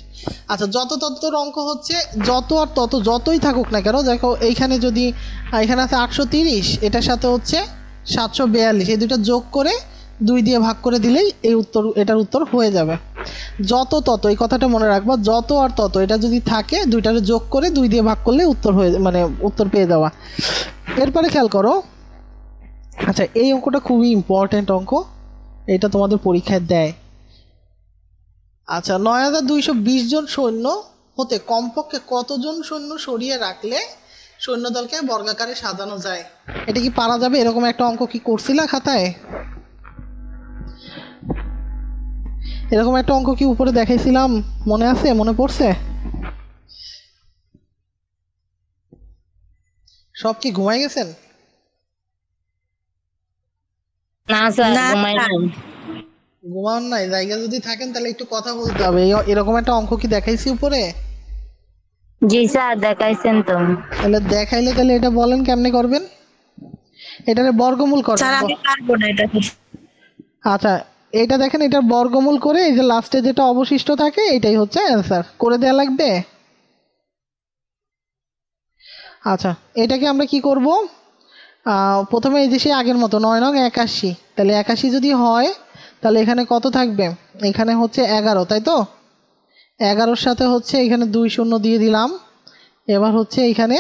আচ্ছা, যত ততর অঙ্ক হচ্ছে যত আর তত, যতই থাকুক না কেন, দেখো এইখানে যদি এখানে আছে 830, এটার সাথে হচ্ছে 742, এই দুটো যোগ করে 2 দিয়ে ভাগ করে দিলেই এটার উত্তর হয়ে যাবে। যত তত, এই কথাটা মনে রাখবা, যত আর তত এটা যদি থাকে দুইটারে যোগ করে 2 দিয়ে ভাগ করলে উত্তর পেয়ে যাওয়া। এরপরে খেয়াল করো, আচ্ছা এই অঙ্কটা খুবই ইম্পর্টেন্ট অঙ্ক, এটা তোমাদের পরীক্ষায় দেয়। আচ্ছা, 9220 জন সৈন্য হতে কমপক্ষে কতজন সৈন্য সরিয়ে রাখলে সৈন্যদলকে বর্গাকারে সাজানো যায়? এটা কি পারা যাবে? এরকম একটা অঙ্ক কি করছিলা খাতায়? এরকম একটা অঙ্ক কি উপরে দেখাইছিলাম? মনে আছে? মনে পড়ছে? সব কি ঘুমাই গেছেন? না স্যার, না, ঘুমাই নাই। ঘুমান নাই? জায়গা যদি থাকেন তাহলে একটু কথা বলতে হবে। এরকম একটা অঙ্ক কি দেখাইছি উপরে? জি স্যার, দেখাইছেন তো। তাহলে দেখাইলে তাহলে এটা বলেন কেমনে করবেন? এটারে বর্গমূল স্যার করেন। আমি পারবো না এটা। আচ্ছা, এটা দেখেন, এটার বর্গমূল করে এই যে লাস্টে যেটা অবশিষ্ট থাকে এটাই হচ্ছে অ্যান্সার। করে দেয়া লাগবে। আচ্ছা, এটাকে আমরা কি করব? প্রথমে এই যে সেই আগের মতো 9 নং 81, তাহলে 81 যদি হয় তাহলে এখানে কত থাকবে? এখানে হচ্ছে 11, তাই তো? 11-র সাথে হচ্ছে এখানে 2 শূন্য দিয়ে দিলাম। এবার হচ্ছে এখানে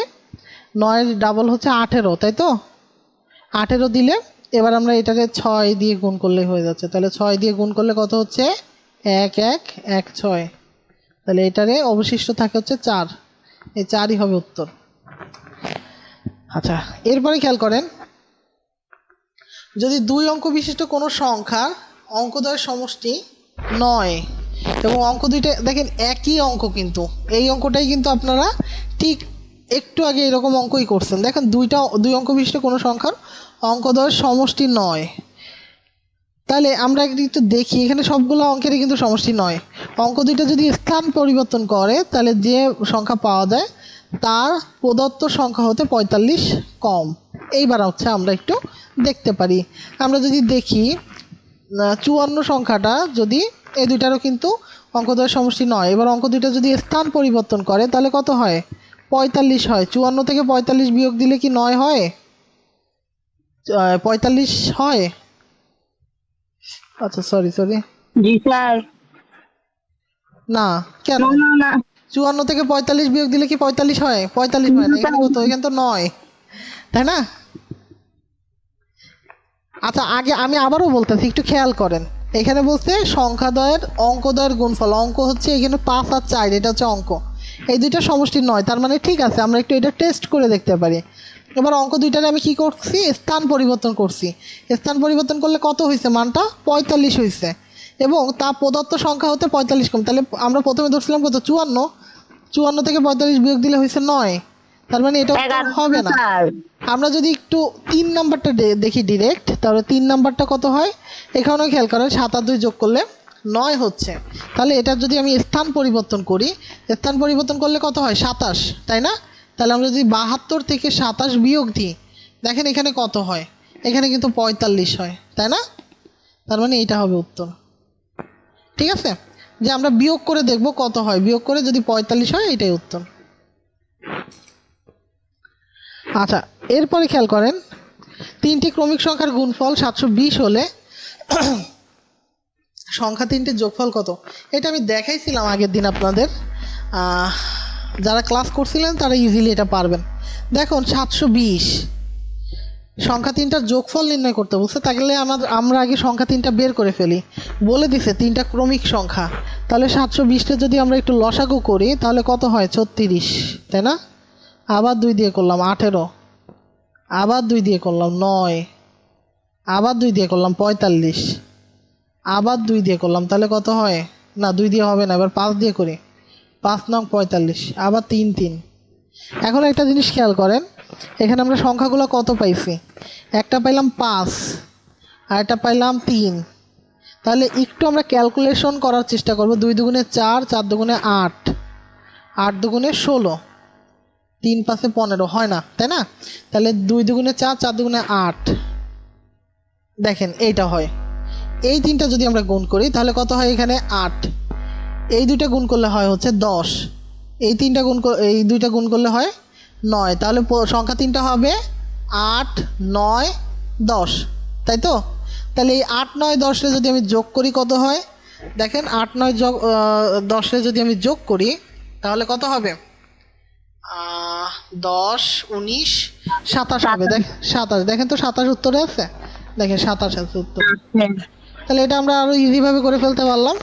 9-এর ডাবল হচ্ছে 18, তাই তো? 18 দিলে এবার আমরা এটাকে 6 দিয়ে গুণ করলে হয়ে যাচ্ছে। তাহলে 6 দিয়ে গুণ করলে কত হচ্ছে? 1 1 1 6। তাহলে এটারে অবশিষ্ট থাকে হচ্ছে 4, এই 4ই হবে উত্তর। আচ্ছা, এরপরে খেয়াল করেন, যদি 2 অঙ্ক বিশিষ্ট কোনো সংখ্যার অঙ্কদ্বয়ের সমষ্টি 9 এবং অঙ্ক দুইটা দেখেন একই অঙ্ক, কিন্তু এই অঙ্কটাই কিন্তু আপনারা ঠিক একটু আগে এরকম অঙ্কই করছেন। দেখেন 2 অঙ্ক বিশিষ্ট কোনো সংখ্যার অঙ্কদ্বয়ের সমষ্টি 9, তাহলে আমরা একটু দেখি, এখানে সবগুলো অঙ্কেরই কিন্তু সমষ্টি 9। অঙ্ক দুইটা যদি স্থান পরিবর্তন করে তাহলে যে সংখ্যা পাওয়া যায় তার প্রদত্ত সংখ্যা হতে 45 কম। এইবার হচ্ছে আমরা একটু দেখতে পারি। আমরা যদি দেখি 54 সংখ্যাটা, যদি এই দুইটারও কিন্তু অঙ্কদ্বয়ের সমষ্টি 9, এবার অঙ্ক দুইটা যদি স্থান পরিবর্তন করে তাহলে কত হয়? 45 হয়। 54 থেকে 45 বিয়োগ দিলে কি 9 হয়? 45 হয়। আচ্ছা, সরি, জি স্যার। না কেন? না 54 থেকে 45 বিয়োগ দিলে কি 45 হয়? 45 হয় না, এখানে কত? এখানে তো 9, তাই না? আচ্ছা আগে আমি আবারও বলতেছি, একটু খেয়াল করেন। এখানে বলছে সংখ্যাদ্বয়ের অঙ্কদ্বয়ের গুণফল। অঙ্ক হচ্ছে এখানে 5 আর 4, এটা হচ্ছে অঙ্ক। এই দুইটা সমষ্টি 9, তার মানে ঠিক আছে, আমরা একটু এটা টেস্ট করে দেখতে পারি। এবার অঙ্ক দুইটারে আমি কি করছি? স্থান পরিবর্তন করছি। স্থান পরিবর্তন করলে কত হয়েছে? মানটা 45 হয়েছে, এবং তা প্রদত্ত সংখ্যা হতে 45 কম। তাহলে আমরা প্রথমে ধরছিলাম কত? 54। 54 থেকে 45 বিয়োগ দিলে হয়েছে 9, তার মানে এটা উত্তর হবে না। স্যার। আমরা যদি একটু 3 নাম্বারটা দেখি ডিরেক্ট, তাহলে 3 নাম্বারটা কত হয়? এখানেও খেয়াল করেন, 7 আর 2 যোগ করলে 9 হচ্ছে। তাহলে এটা যদি আমি স্থান পরিবর্তন করি, স্থান পরিবর্তন করলে কত হয়? 27, তাই না? তাহলে আমরা যদি 72 থেকে 27 বিয়োগ দিই, দেখেন এখানে কত হয়? এখানে কিন্তু 45 হয়, তাই না? তার মানে এইটা হবে উত্তর। ঠিক আছে, যে আমরা বিয়োগ করে দেখব কত হয়। বিয়োগ করে যদি 45 হয়, এটাই উত্তর। আচ্ছা, এরপরে খেয়াল করেন, 3টি ক্রমিক সংখ্যার গুণফল 720 হলে সংখ্যা 3টির যোগফল কত? এটা আমি দেখাইছিলাম আগের দিন আপনাদের। যারা ক্লাস করছিলেন তারা ইজিলি এটা পারবেন। দেখুন 720 সংখ্যা 3টার যোগফল নির্ণয় করতে বলছে, তাহলে আমরা আগে সংখ্যা 3টা বের করে ফেলি। বলে দিছে 3টা ক্রমিক সংখ্যা, তাহলে 720টা যদি আমরা একটু লসাগু করি, তাহলে কত হয়? 36, তাই না? আবার 2 দিয়ে করলাম 18, আবার 2 দিয়ে করলাম 9, আবার 2 দিয়ে করলাম 45, আবার 2 দিয়ে করলাম, তাহলে কত হয়? না 2 দিয়ে হবে না, এবার 5 দিয়ে করি। 5 নং 45, আবার 3 3। এখন একটা জিনিস খেয়াল করেন, এখানে আমরা সংখ্যাগুলো কত পাইছি? একটা পাইলাম 5, আর একটা পাইলাম 3। তাহলে একটু আমরা ক্যালকুলেশন করার চেষ্টা করব। 2 দুগুণে 4, 4 দুগুণে 8, 8 দুগুণে 16, 3 5 15 হয় না, তাই না? তাহলে 2 দুগুণে 4, 4 দুগুণে 8, দেখেন এইটা হয়। এই 3টা যদি আমরা গুণ করি, তাহলে কত হয়? এখানে 8। এই দুইটা গুণ করলে হয় হচ্ছে 10। এই 2টা গুণ করলে হয় 9। তাহলে সংখ্যা 3টা হবে 8 9 10, তাই তো? তাহলে এই 8 9 10 যদি আমি যোগ করি, কত হয়? দেখেন 8 9 10 যদি আমি যোগ করি, তাহলে কত হবে? 10 19 27 হবে। 27, দেখেন তো 27 উত্তরে আছে। দেখেন 27 আছে উত্তর। তাহলে এটা আমরা আরো ইজি ভাবে করে ফেলতে পারলাম।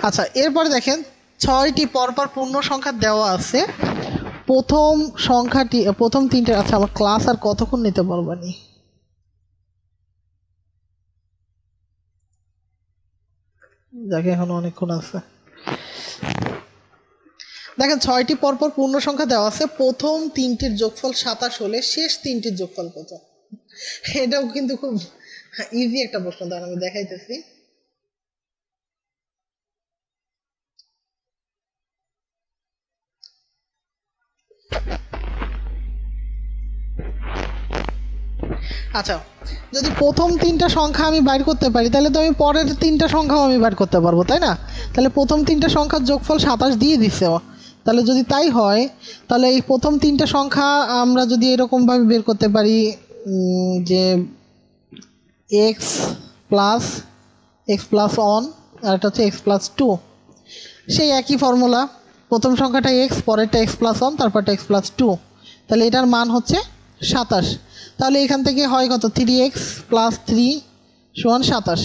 আচ্ছা, এরপরে দেখেন 6টি পরপর পূর্ণ সংখ্যা দেওয়া আছে। প্রথম 3টে। আচ্ছা, আমার ক্লাস আর কতক্ষণ নিতে পারবো নি? দেখে এখন অনেকক্ষণ আছে। দেখেন 6টি পরপর পূর্ণ সংখ্যা দেওয়া আছে। প্রথম 3টির যোগফল 27 হলে শেষ 3টির যোগফল কত? এটাও কিন্তু খুব ইজি একটা প্রশ্ন, তার আমি দেখাইতেছি। আচ্ছা, যদি প্রথম 3টা সংখ্যা আমি বাইর করতে পারি, তাহলে তো আমি পরের 3টা সংখ্যাও আমি বাইর করতে পারবো, তাই না? তাহলে প্রথম 3টা সংখ্যার যোগফল 27 দিয়ে দিচ্ছে। তাহলে যদি তাই হয়, তাহলে এই প্রথম 3টা সংখ্যা আমরা যদি এরকমভাবে বের করতে পারি, যে এক্স প্লাস 1 আর এটা হচ্ছে x+2, সেই একই ফর্মুলা। প্রথম সংখ্যাটা এক্স, পরেরটা x+1, তারপরটা x+2। তাহলে এটার মান হচ্ছে 27। তাহলে এখান থেকে হয় কত? 3x + 3 = 27।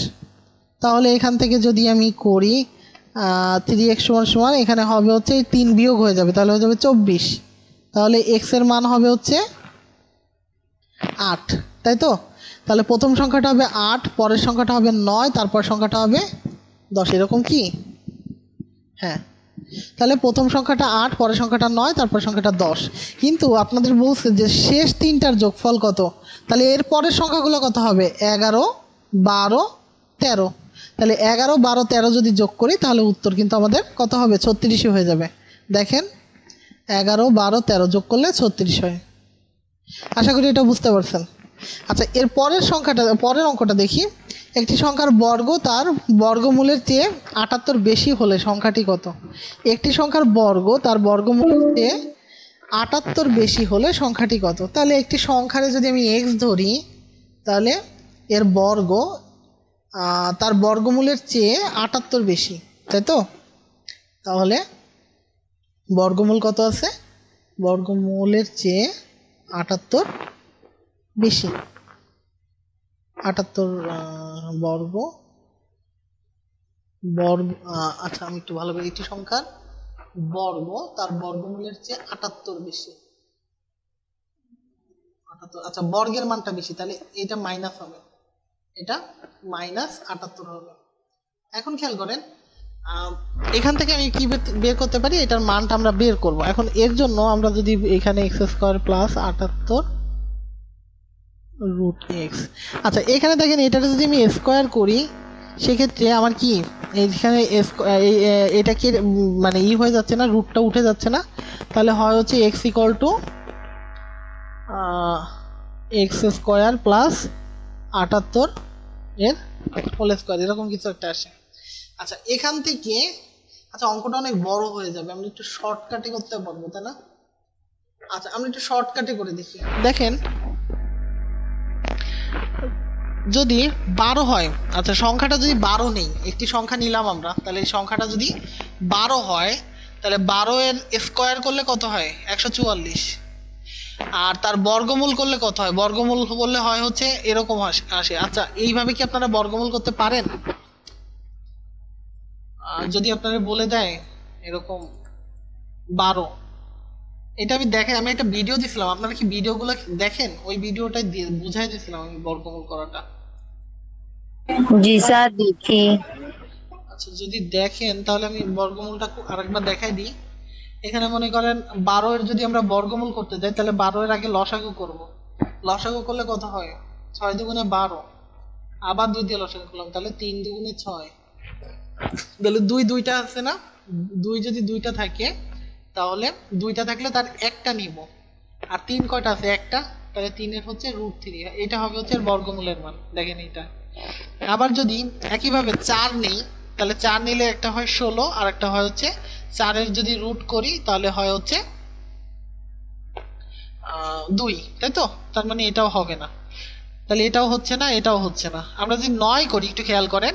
তাহলে এখান থেকে যদি আমি করি 3x = এখানে হবে হচ্ছে 3 বিয়োগ হয়ে যাবে, তাহলে হয়ে যাবে 24। তাহলে x এর মান হবে হচ্ছে 8, তাই তো? তাহলে প্রথম সংখ্যাটা হবে 8, পরের সংখ্যাটা হবে 9, তারপর সংখ্যাটা হবে 10, এরকম কি? হ্যাঁ, তাহলে প্রথম সংখ্যাটা 8, পরের সংখ্যাটা 9, তারপর সংখ্যাটা 10। কিন্তু আপনাদের বলছে যে শেষ 3টার যোগফল কত? তাহলে এর পরের সংখ্যাগুলো কত হবে? 11 12 13। তাহলে 11 12 13 যদি যোগ করি, তাহলে উত্তর কিন্তু আমাদের কত হবে? 36 হয়ে যাবে। দেখেন 11 12 13 যোগ করলে 36 হয়। আশা করি এটা বুঝতে পারছেন। আচ্ছা, এর পরের অঙ্কটা দেখি। একটি সংখ্যার বর্গ তার বর্গমূলের চেয়ে 78 বেশি হলে সংখ্যাটি কত? একটি সংখ্যার বর্গ তার বর্গমূলের চেয়ে 78 বেশি হলে সংখ্যাটি কত? তাহলে একটি সংখ্যারে যদি আমি x ধরি, তাহলে এর বর্গ তার বর্গমূলের চেয়ে 78 বেশি, তাই তো? তাহলে বর্গমূল কত আছে? বর্গমূলের চেয়ে 78 বেশি। 78 বর্গ বর্গ আচ্ছা আমি একটু ভালো করে, একটি সংখ্যার বর্গ তার বর্গমূলের চেয়ে 78 বেশি। 78, আচ্ছা বর্গের মানটা বেশি, তাহলে এটা মাইনাস হবে, এটা -78 হবে। এখন খেয়াল করেন, এখান থেকে আমি কি বের করতে পারি? এটার মানটা আমরা বের করব। এখন এর জন্য আমরা যদি এখানে x² প্লাস 78 রুট এক্স, আচ্ছা এখানে দেখেন এটাকে যদি আমি স্কোয়ার করি সেক্ষেত্রে আমার কি এইখানে এটা কি মানে হয়ে যাচ্ছে না, রুটটা উঠে যাচ্ছে না? তাহলে হয় হচ্ছে x equal to x² plus 78 এর হোল স্কোয়ার, এরকম কিছু একটা আসে। আচ্ছা এখান থেকে, আচ্ছা অঙ্কটা অনেক বড় হয়ে যাবে, আমরা একটু শর্টকাটে করতে পারবো, তাই না? আচ্ছা আমরা একটু শর্টকাটে করে দেখি। দেখেন যদি 12 হয়, আচ্ছা সংখ্যাটা যদি 12 নেই, একটি সংখ্যা নিলাম আমরা, তাহলে এই সংখ্যাটা যদি 12 হয় তাহলে 12 এর স্কোয়ার করলে কত হয়? 144। আর তার বর্গমূল করলে কত হয়? বর্গমূল করলে হয় হচ্ছে এরকম আসে। আচ্ছা এইভাবে কি আপনারা বর্গমূল করতে পারেন? যদি আপনারা বলে দেয় এরকম 12, এটা আমি দেখেন, আমি একটা ভিডিও দিছিলাম, আপনারা কি ভিডিওগুলো দেখেন? ওই ভিডিওটা বুঝাই দিছিলাম আমি বর্গমূল করাটা। জি স্যার দেখি। আচ্ছা যদি দেখেন তাহলে আমি বর্গমূলটা আরেকবার দেখাই দিই। এখানে মনে করেন 12 এর যদি আমরা বর্গমূল করতে যাই তাহলে 12 এর আগে লসাগু করব। লসাগু করলে কত হয়? 6 দুগুণে 12, আবার 2 দিয়ে লসাগু করলাম, তাহলে 3 দুগুণে 6, তাহলে 2 দুইটা আছে না? 2 যদি দুইটা থাকে তাহলে দুইটা থাকলে তার একটা নিব, আর 3 কয়টা আছে? একটা, তাহলে 3 এর হচ্ছে √3, এটা হবে হচ্ছে বর্গমূলের মান। দেখেন এটা। আবার যদি একইভাবে 4 নেই তাহলে 4 নিলে একটা হয় 16 আর একটা হয় হচ্ছে 4 এর যদি রুট করি তাহলে হয় হচ্ছে 2, তাই তো? তার মানে এটাও হবে না, তাহলে এটাও হচ্ছে না, এটাও হচ্ছে না। আমরা যদি 9 করি, একটু খেয়াল করেন,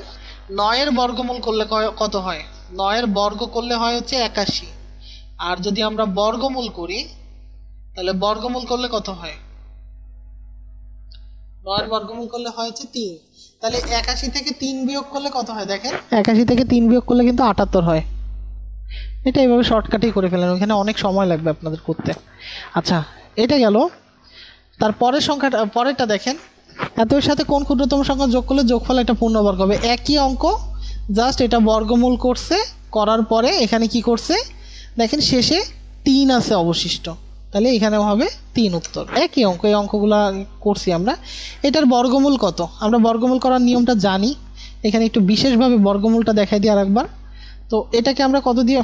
9 এর বর্গমূল করলে কত হয়? 9 এর বর্গ করলে হয় হচ্ছে 81, আর যদি আমরা বর্গমূল করি তাহলে বর্গমূল করলে কত হয়? 9 এর বর্গমূল করলে হয় হচ্ছে 3, তাহলে 81 থেকে 3 বিয়োগ করলে কত হয়? দেখেন 81 থেকে 3 বিয়োগ করলে কিন্তু 78 হয়। এটা এইভাবে শর্টকাটেই করে ফেলেন, ওখানে অনেক সময় লাগবে আপনাদের করতে। আচ্ছা এটা গেল। তারপরের সংখ্যাটা, পরেরটা দেখেন, এর সাথে কোন ক্ষুদ্রতম সংখ্যা যোগ করলে যোগফল একটা পূর্ণবর্গ হবে? একই অঙ্ক, জাস্ট এটা বর্গমূল করছে, করার পরে এখানে কি করছে দেখেন, শেষে 3 আছে অবশিষ্ট, তাহলে এখানেও হবে 3 উত্তর। একই অঙ্ক, এই অঙ্কগুলা করছি আমরা। এটার বর্গমূল কত? আমরা বর্গমূল করার নিয়মটা জানি, এখানে একটু বিশেষভাবে বর্গমূলটা দেখাই দিই আরেকবার। তো এটাকে আমরা কত দিয়ে,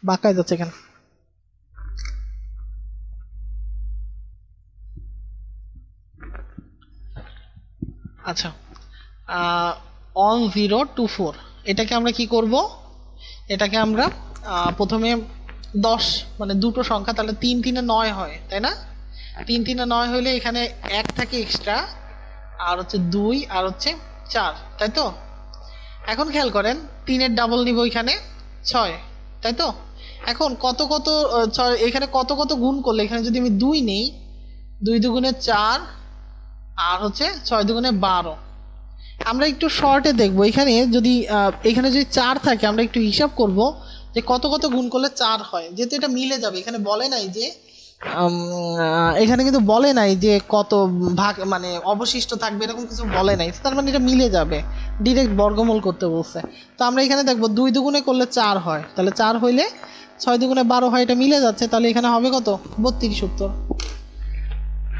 বাঁকায় যাচ্ছে এখানে, আচ্ছা 1024, এটাকে আমরা কি করব? এটাকে আমরা প্রথমে 10 মানে দুটো সংখ্যা, তাহলে 3 3 9 হয়, তাই না? 3 3 9 হলে এখানে 1 থাকে এক্সট্রা, আর হচ্ছে 2 আর হচ্ছে 4, তাই তো? এখন খেয়াল করেন 3 এর ডাবল নিব এখানে 6, তাই তো? এখন কত কত 6 এখানে কত কত গুণ করলে, এখানে যদি আমি 2 নেই, 2 দুগুণে 4 আর হচ্ছে 6 দুগুণে 12। আমরা একটু শর্টে দেখব, এখানে যদি 4 থাকে আমরা একটু হিসাব করব যে কত কত গুণ করলে 4 হয়, যেহেতু এটা মিলে যাবে। এখানে বলে নাই যে এখানে কিন্তু বলে নাই যে কত ভাগ মানে অবশিষ্ট থাকবে, এরকম কিছু বলে নাই, তার মানে এটা মিলে যাবে, ডিরেক্ট বর্গমূল করতে বলছে। তো আমরা এখানে দেখব 2 দুগুণে করলে 4 হয়, তাহলে 4 হইলে 6 দুগুণে 12 হয়, এটা মিলে যাচ্ছে, তাহলে এখানে হবে কত? 32 উত্তর।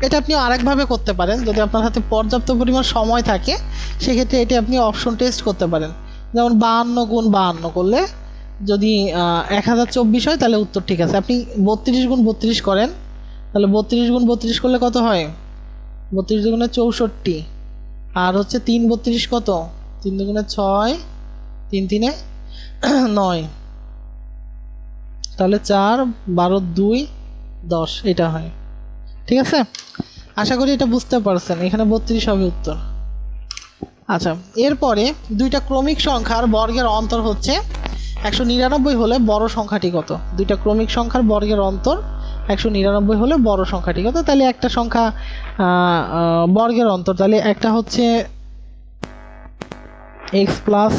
এটা আপনি আরেকভাবে করতে পারেন, যদি আপনার হাতে পর্যাপ্ত পরিমাণ সময় থাকে সেক্ষেত্রে এটি আপনি অপশন টেস্ট করতে পারেন। যেমন 52 গুণ 52 করলে যদি 1024 হয় তাহলে উত্তর ঠিক আছে। আপনি 32 গুণ 32 করেন, তাহলে 32 গুণ 32 করলে কত হয়? 32 দুগুণে 64, আর হচ্ছে 3 32 কত? 3 দুগুণে 6, 3 3 9, তাহলে 4 12 2 10, এটা হয়। ঠিক আছে, আশা করি এটা বুঝতে পারছেন। এখানে 32 হবে উত্তর। আচ্ছা, এরপরে দুইটা ক্রমিক সংখ্যার বর্গের অন্তর হচ্ছে 199 হলে বড় সংখ্যাটি কত? দুইটা ক্রমিক সংখ্যার বর্গের অন্তর 199 হলে বড় সংখ্যাটি কত? তাহলে একটা সংখ্যা বর্গের অন্তর, তাহলে একটা হচ্ছে x প্লাস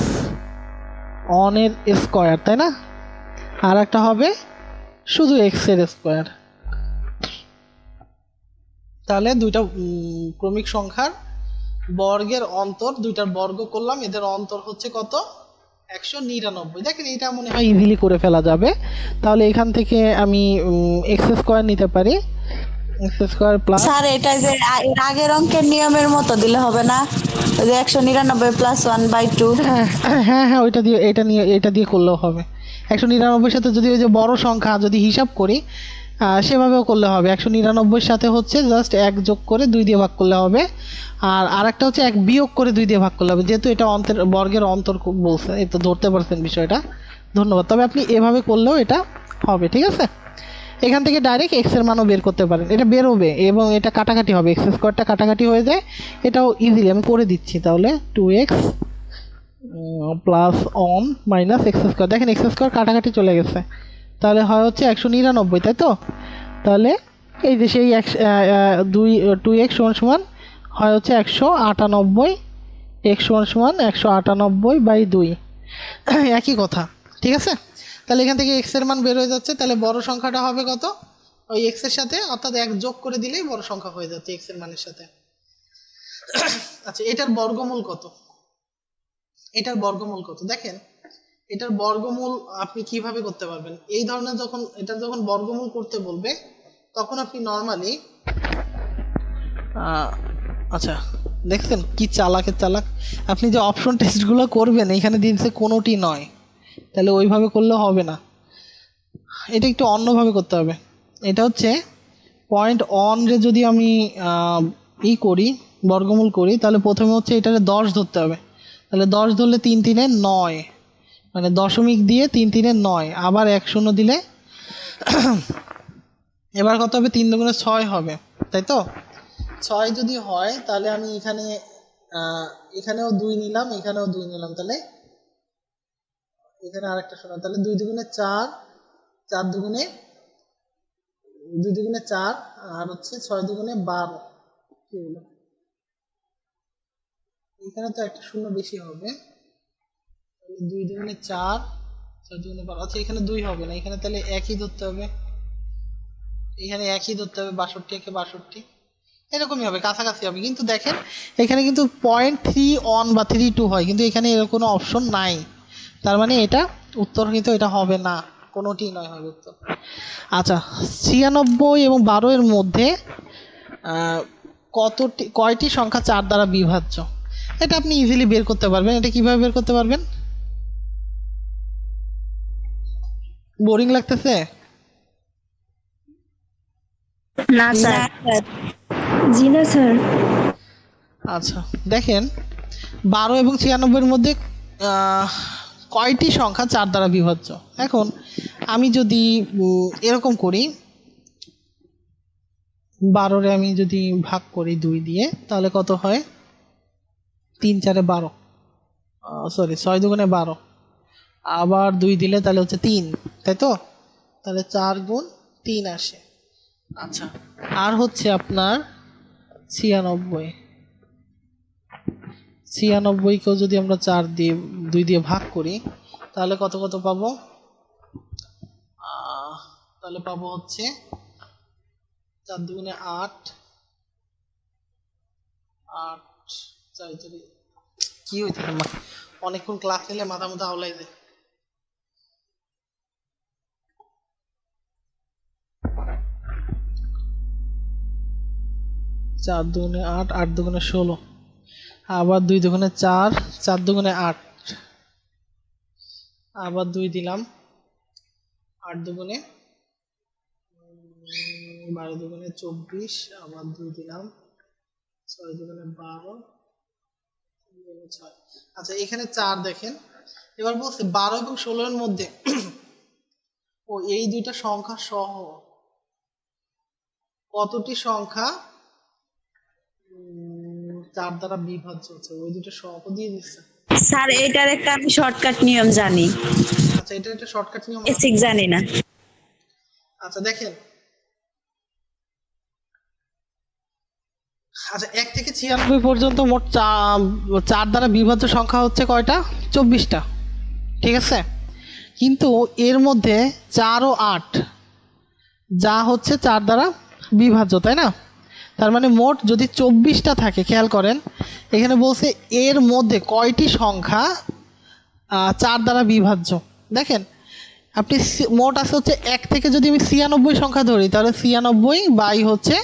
অন এর স্কোয়ার, তাই না? আর একটা হবে শুধু x এর স্কোয়ার। তাহলে দুইটা ক্রমিক সংখ্যার বর্গের অন্তর, দুইটার বর্গ করলাম, এদের অন্তর হচ্ছে কত? 199। দেখেন এটা মনে হয় ইজিলি করে ফেলা যাবে। তাহলে এখান থেকে আমি এক্স স্কোয়ার নিতে পারি, এক্স স্কোয়ার প্লাস, স্যার এটা যে এর আগের অঙ্কের নিয়মের মতো দিলে হবে না? ওই যে 199 প্লাস 1/2। হ্যাঁ হ্যাঁ হ্যাঁ, ওইটা দিয়ে এটা দিয়ে করলেও হবে। 199 সাথে যদি ওই যে বড় সংখ্যা যদি হিসাব করি সেভাবেও করলে হবে। 199 সাথে হচ্ছে জাস্ট 1 যোগ করে 2 দিয়ে ভাগ করলে হবে, আর আরেকটা হচ্ছে 1 বিয়োগ করে 2 দিয়ে ভাগ করলে হবে। যেহেতু এটা বর্গের অন্তর বলছে, এই তো ধরতে পারছেন বিষয়টা, ধন্যবাদ। তবে আপনি এভাবে করলেও এটা হবে, ঠিক আছে? এখান থেকে ডাইরেক্ট এক্স এর মানও বের করতে পারেন, এটা বেরোবে এবং এটা কাটাকাটি হবে, এক্স স্কোয়ারটা কাটাকাটি হয়ে যায়, এটাও ইজিলি আমি করে দিচ্ছি। তাহলে 2x plus on minus x square, দেখেন এক্স স্কোয়ার কাটাকাটি চলে গেছে, তাহলে হয় হচ্ছে 199, তাই তো? তাহলে এই যে সেই 2x সমান সমান হয় হচ্ছে 198, x সমান সমান 198/2, একই কথা, ঠিক আছে? তাহলে এখান থেকে x এর মান বের হয়ে যাচ্ছে, তাহলে বড় সংখ্যাটা হবে কত? ওই x এর সাথে অর্থাৎ 1 যোগ করে দিলেই বড় সংখ্যা হয়ে যাচ্ছে x এর মানের সাথে। আচ্ছা, এটার বর্গমূল কত? এটার বর্গমূল কত? দেখেন এটার বর্গমূল আপনি কিভাবে করতে পারবেন? এই ধরনের যখন বর্গমূল করতে বলবে তখন আপনি নর্মালি আচ্ছা, দেখছেন কি চালাকের চালাক, আপনি যে অপশন টেস্টগুলো করবেন এখানে দিচ্ছে কোনোটি নয়, তাহলে ওইভাবে করলে হবে না, এটা একটু অন্যভাবে করতে হবে। এটা হচ্ছে পয়েন্ট অন রে যদি আমি করি, বর্গমূল করি, তাহলে প্রথমে হচ্ছে এটারে 10 ধরতে হবে, তাহলে 10 ধরলে 3 3 9, মানে দশমিক দিয়ে 3 3 9, আবার 1 0 দিলে এবার কত হবে? 3 দুগুণে 6 হবে, তাই তো? 6 যদি হয় তাহলে আমি এখানেও 2 নিলাম, এখানেও 2 নিলাম, তাহলে এখানে আরেকটা শোনা, তাহলে 2 দুগুণে 4, 4 দুগুণে 2 দুগুণে 4, আর হচ্ছে 6 দুগুণে 12, কি হলো? এখানে তো একটা শূন্য বেশি হবে, 2 দুগুণে 4, 6 দুগুণে 12, আচ্ছা এখানে 2 হবে না, এখানে তাহলে একই ধরতে হবে, এখানে একই ধরতে হবে, 62 একে 62, এরকমই হবে, কাছাকাছি হবে। কিন্তু দেখেন এখানে কিন্তু 0.31 বা 32 হয়, কিন্তু এখানে এর কোনো অপশন নাই, তার মানে এটা উত্তর কিন্তু এটা হবে না, কোনোটি নয় হবে উত্তর। আচ্ছা, 96 এবং 12 এর মধ্যে কয়টি সংখ্যা 4 দ্বারা বিভাজ্য? এটা আপনি ইজিলি বের করতে পারবেন। এটা কিভাবে বের করতে পারবেন? বোরিং লাগতেছে? না স্যার। জি না স্যার। আচ্ছা, দেখেন 12 এবং 96 এর মধ্যে কয়টি সংখ্যা 4 দ্বারা বিভাজ্য? এখন আমি যদি এরকম করি, 12 আমি যদি ভাগ করি 2 দিয়ে, তাহলে কত হয়? 3 4 12, সরি 6 দুগুণে 12, আবার 2 দিলে তাহলে হচ্ছে 3, তাই তো? তাহলে 4 গুণ 3 আসে। আচ্ছা, আর হচ্ছে আপনার 96, 96কেও যদি আমরা 4 দিয়ে 2 দিয়ে ভাগ করি তাহলে কত কত পাবো? তাহলে পাবো হচ্ছে 4 দুগুণে 8, 8 4 কি হইতে অনেকক্ষণ ক্লাস নিলে মাথা মতো আওলাই যায়। 4 দুগুণে 8, 8 দুগুণে 16, আবার 2 দুগুণে 4, 4 দুগুণে 8, আবার 2 দিলাম, 8 দুগুণে 12 দুগুণে 24, আবার 2 দিলাম, 6 দুগুণে 12, 6। আচ্ছা, এখানে 4 দেখেন, এবার বলছে 12 এবং 16 এর মধ্যে ও এই দুইটা সংখ্যা সহ কতটি সংখ্যা চার দ্বারা বিভাজ্য হচ্ছে, ওই দুটো সহগ দিয়ে দিচ্ছে। স্যার এটার একটা আমি শর্টকাট নিয়ম জানি, আচ্ছা, এটা একটা শর্টকাট নিয়ম আছে। বেসিক জানি না। আচ্ছা দেখেন, আচ্ছা 1 থেকে 96 পর্যন্ত মোট চার দ্বারা বিভাজ্য সংখ্যা হচ্ছে কয়টা? 24টা, ঠিক আছে। কিন্তু এর মধ্যে 4 ও 8 যা হচ্ছে চার দ্বারা বিভাজ্য, তাই না? তার মানে মোট যদি 24টা থাকে, খেয়াল করেন এখানে বলছে এর মধ্যে কয়টি সংখ্যা চার দ্বারা বিভাজ্য। দেখেন আপনি মোট আছে হচ্ছে 1 থেকে যদি আমি 96 সংখ্যা ধরি, তাহলে 96 বাই হচ্ছে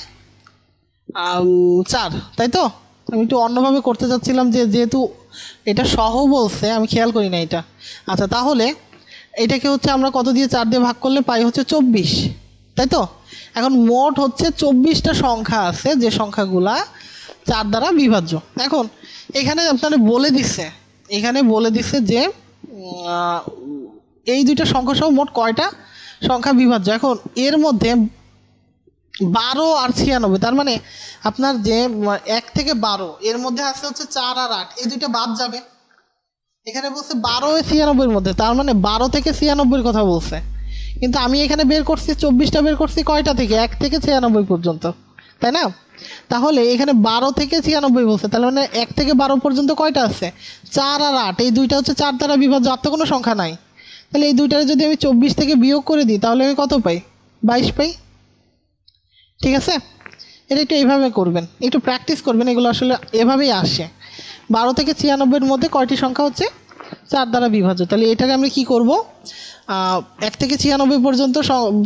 4, তাই তো? আমি একটু অন্যভাবে করতে চাচ্ছিলাম, যেহেতু এটা সহ বলছে আমি খেয়াল করি না এটা। আচ্ছা তাহলে এটাকে হচ্ছে আমরা কত দিয়ে 4 দিয়ে ভাগ করলে পাই হচ্ছে 24, তাই তো? এখন মোট হচ্ছে 24টা সংখ্যা আছে, যে সংখ্যাগুলা চার দ্বারা বিভাজ্য। এখন এখানে আপনারা বলে দিচ্ছে যে এই দুইটা সংখ্যা সহ মোট কয়টা সংখ্যা বিভাজ্য। এখন এর মধ্যে 12 আর 96, তার মানে আপনার যে 1 থেকে 12 এর মধ্যে আছে হচ্ছে 4 আর 8, এই দুইটা বাদ যাবে। এখানে বলছে 12 ও 96 এর মধ্যে, তার মানে 12 থেকে 96 কথা বলছে। কিন্তু আমি এখানে বের করছি 24টা, বের করছি কয়টা থেকে? 1 থেকে 96 পর্যন্ত, তাই না? তাহলে এখানে 12 থেকে 96 বলছে, তাহলে মানে 1 থেকে 12 পর্যন্ত কয়টা আছে? 4 আর 8, এই দুইটা হচ্ছে চার দ্বারা বিভাজ্য, আর তো কোনো সংখ্যা নাই। তাহলে এই দুইটারে যদি আমি 24 থেকে বিয়োগ করে দিই, তাহলে আমি কত পাই? 22 পাই, ঠিক আছে? এটা একটু এইভাবে করবেন, একটু প্র্যাকটিস করবেন, এগুলো আসলে এভাবেই আসে। 12 থেকে 96 এর মধ্যে কয়টি সংখ্যা হচ্ছে চার দ্বারা বিভাজ্য? তাহলে এটাকে আমরা কি করব? 1 থেকে 96 পর্যন্ত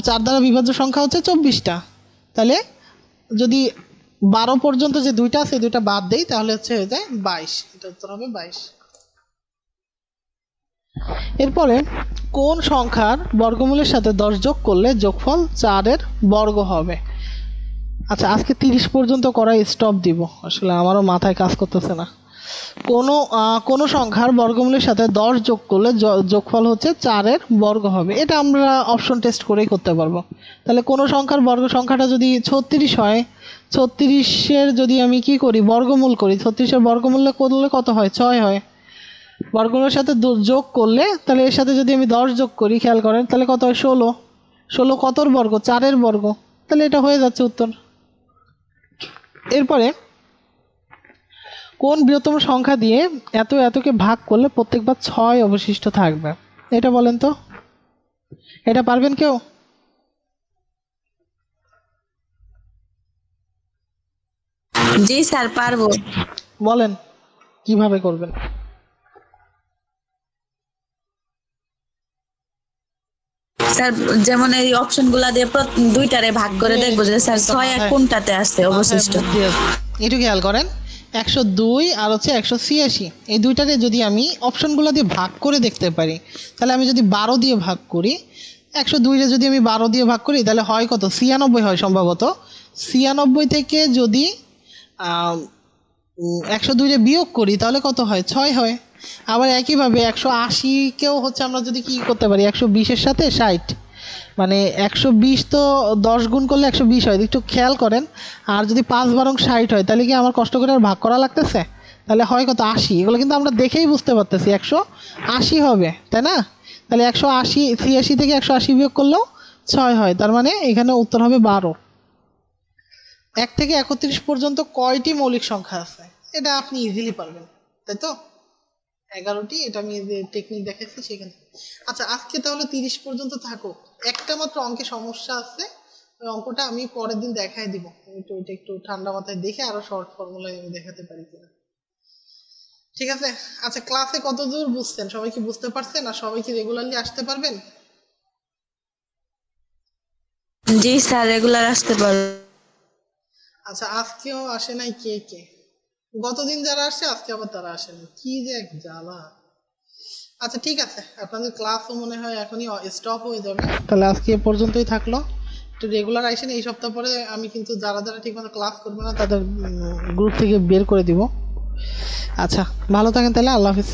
চার দ্বারা বিভাজ্য সংখ্যা হচ্ছে 24টা। তাহলে যদি 12 পর্যন্ত যে দুইটা আছে, দুইটা বাদ দেই, তাহলে হচ্ছে হয়ে যায় 22। এটা উত্তর হবে 22। এরপরে কোন সংখ্যার বর্গমূলের সাথে 10 যোগ করলে যোগফল 4 এর বর্গ হবে? আচ্ছা আজকে 30 পর্যন্ত করাই স্টপ দিব, আসলে আমারও মাথায় কাজ করতেছে না। কোনো সংখ্যার বর্গমূলের সাথে 10 যোগ করলে যোগফল হচ্ছে 4 এর বর্গ হবে। এটা আমরা অপশন টেস্ট করেই করতে পারবো। তাহলে কোনো সংখ্যার বর্গ সংখ্যাটা যদি 36 হয়, 36-এর যদি আমি কি করি? বর্গমূল করি। 36-এর বর্গমূল করলে কত হয়? 6 হয়। বর্গমূলের সাথে যোগ করলে, তাহলে এর সাথে যদি আমি 10 যোগ করি, খেয়াল করেন তাহলে কত হয়? 16। 16 কতর বর্গ? 4 এর বর্গ। তাহলে এটা হয়ে যাচ্ছে উত্তর। এরপরে কোন বৃহত্তম সংখ্যা দিয়ে এতকে ভাগ করলে প্রত্যেকবার 6 অবশিষ্ট থাকবে? এটা বলেন তো, এটা পারবেন কেউ? জি স্যার পারবো। বলেন কিভাবে করবেন? স্যার যেমন এই অপশন গুলা দিয়ে দুইটারে ভাগ করে দেখবো যে স্যার 6 আর কোনটাতে আছে অবশিষ্ট। একটু খেয়াল করেন, 102 আর হচ্ছে 186, এই দুইটারে যদি আমি অপশনগুলো দিয়ে ভাগ করে দেখতে পারি, তাহলে আমি যদি 12 দিয়ে ভাগ করি, 102-রে যদি আমি 12 দিয়ে ভাগ করি, তাহলে হয় কত? 96 হয় সম্ভবত। 96 থেকে যদি 102-রে বিয়োগ করি, তাহলে কত হয়? 6 হয়। আবার একইভাবে 180-কেও হচ্ছে আমরা যদি কি করতে পারি? 120-এর সাথে 60, মানে 120 তো 10 গুণ করলে 120 হয়, একটু খেয়াল করেন। আর যদি 5 বারং 60 হয়, তাহলে কি আমার কষ্ট করে আর ভাগ করা লাগতেছে? তাহলে হয় কত? 80। এগুলো কিন্তু আমরা দেখেই বুঝতে পারতেছি 180 হবে, তাই না? তাহলে 180, 83 থেকে 180 বিয়োগ করলেও 6 হয়, তার মানে এখানে উত্তর হবে 12। 1 থেকে 31 পর্যন্ত কয়টি মৌলিক সংখ্যা আছে? এটা আপনি ইজিলি পারবেন, তাই তো? 11টি, এটা আমি যে টেকনিক দেখাচ্ছি সেখানে। আচ্ছা আজকে তাহলে 30 পর্যন্ত থাকো। একটা মাত্র অঙ্কে সমস্যা আছে, ওই অঙ্কটা আমি পরের দিন দেখাই দিব। ওইটা একটু ঠান্ডা মাথায় দেখে আরো শর্ট ফর্মুলায় আমি দেখাতে পারি কিনা, ঠিক আছে? আচ্ছা ক্লাসে কতদূর বুঝছেন? সবাই কি বুঝতে পারছেন? আর সবাই কি রেগুলারলি আসতে পারবেন? জি স্যার রেগুলার আসতে পারবো। আচ্ছা আজকেও আসে নাই কে কে? গতদিন যারা আসছে আজকে আবার তারা আসেনি, কি যে এক জ্বালা। আচ্ছা ঠিক আছে, আপনাদের ক্লাসও মনে হয় এখনই স্টপ হয়ে যাবে, তাহলে আজকে এ পর্যন্তই থাকলো। একটু রেগুলার আসেন। এই সপ্তাহ পরে আমি কিন্তু যারা ঠিকমতো ক্লাস করবে না তাদের গ্রুপ থেকে বের করে দিব। আচ্ছা ভালো থাকেন তাহলে, আল্লাহ হাফিজ।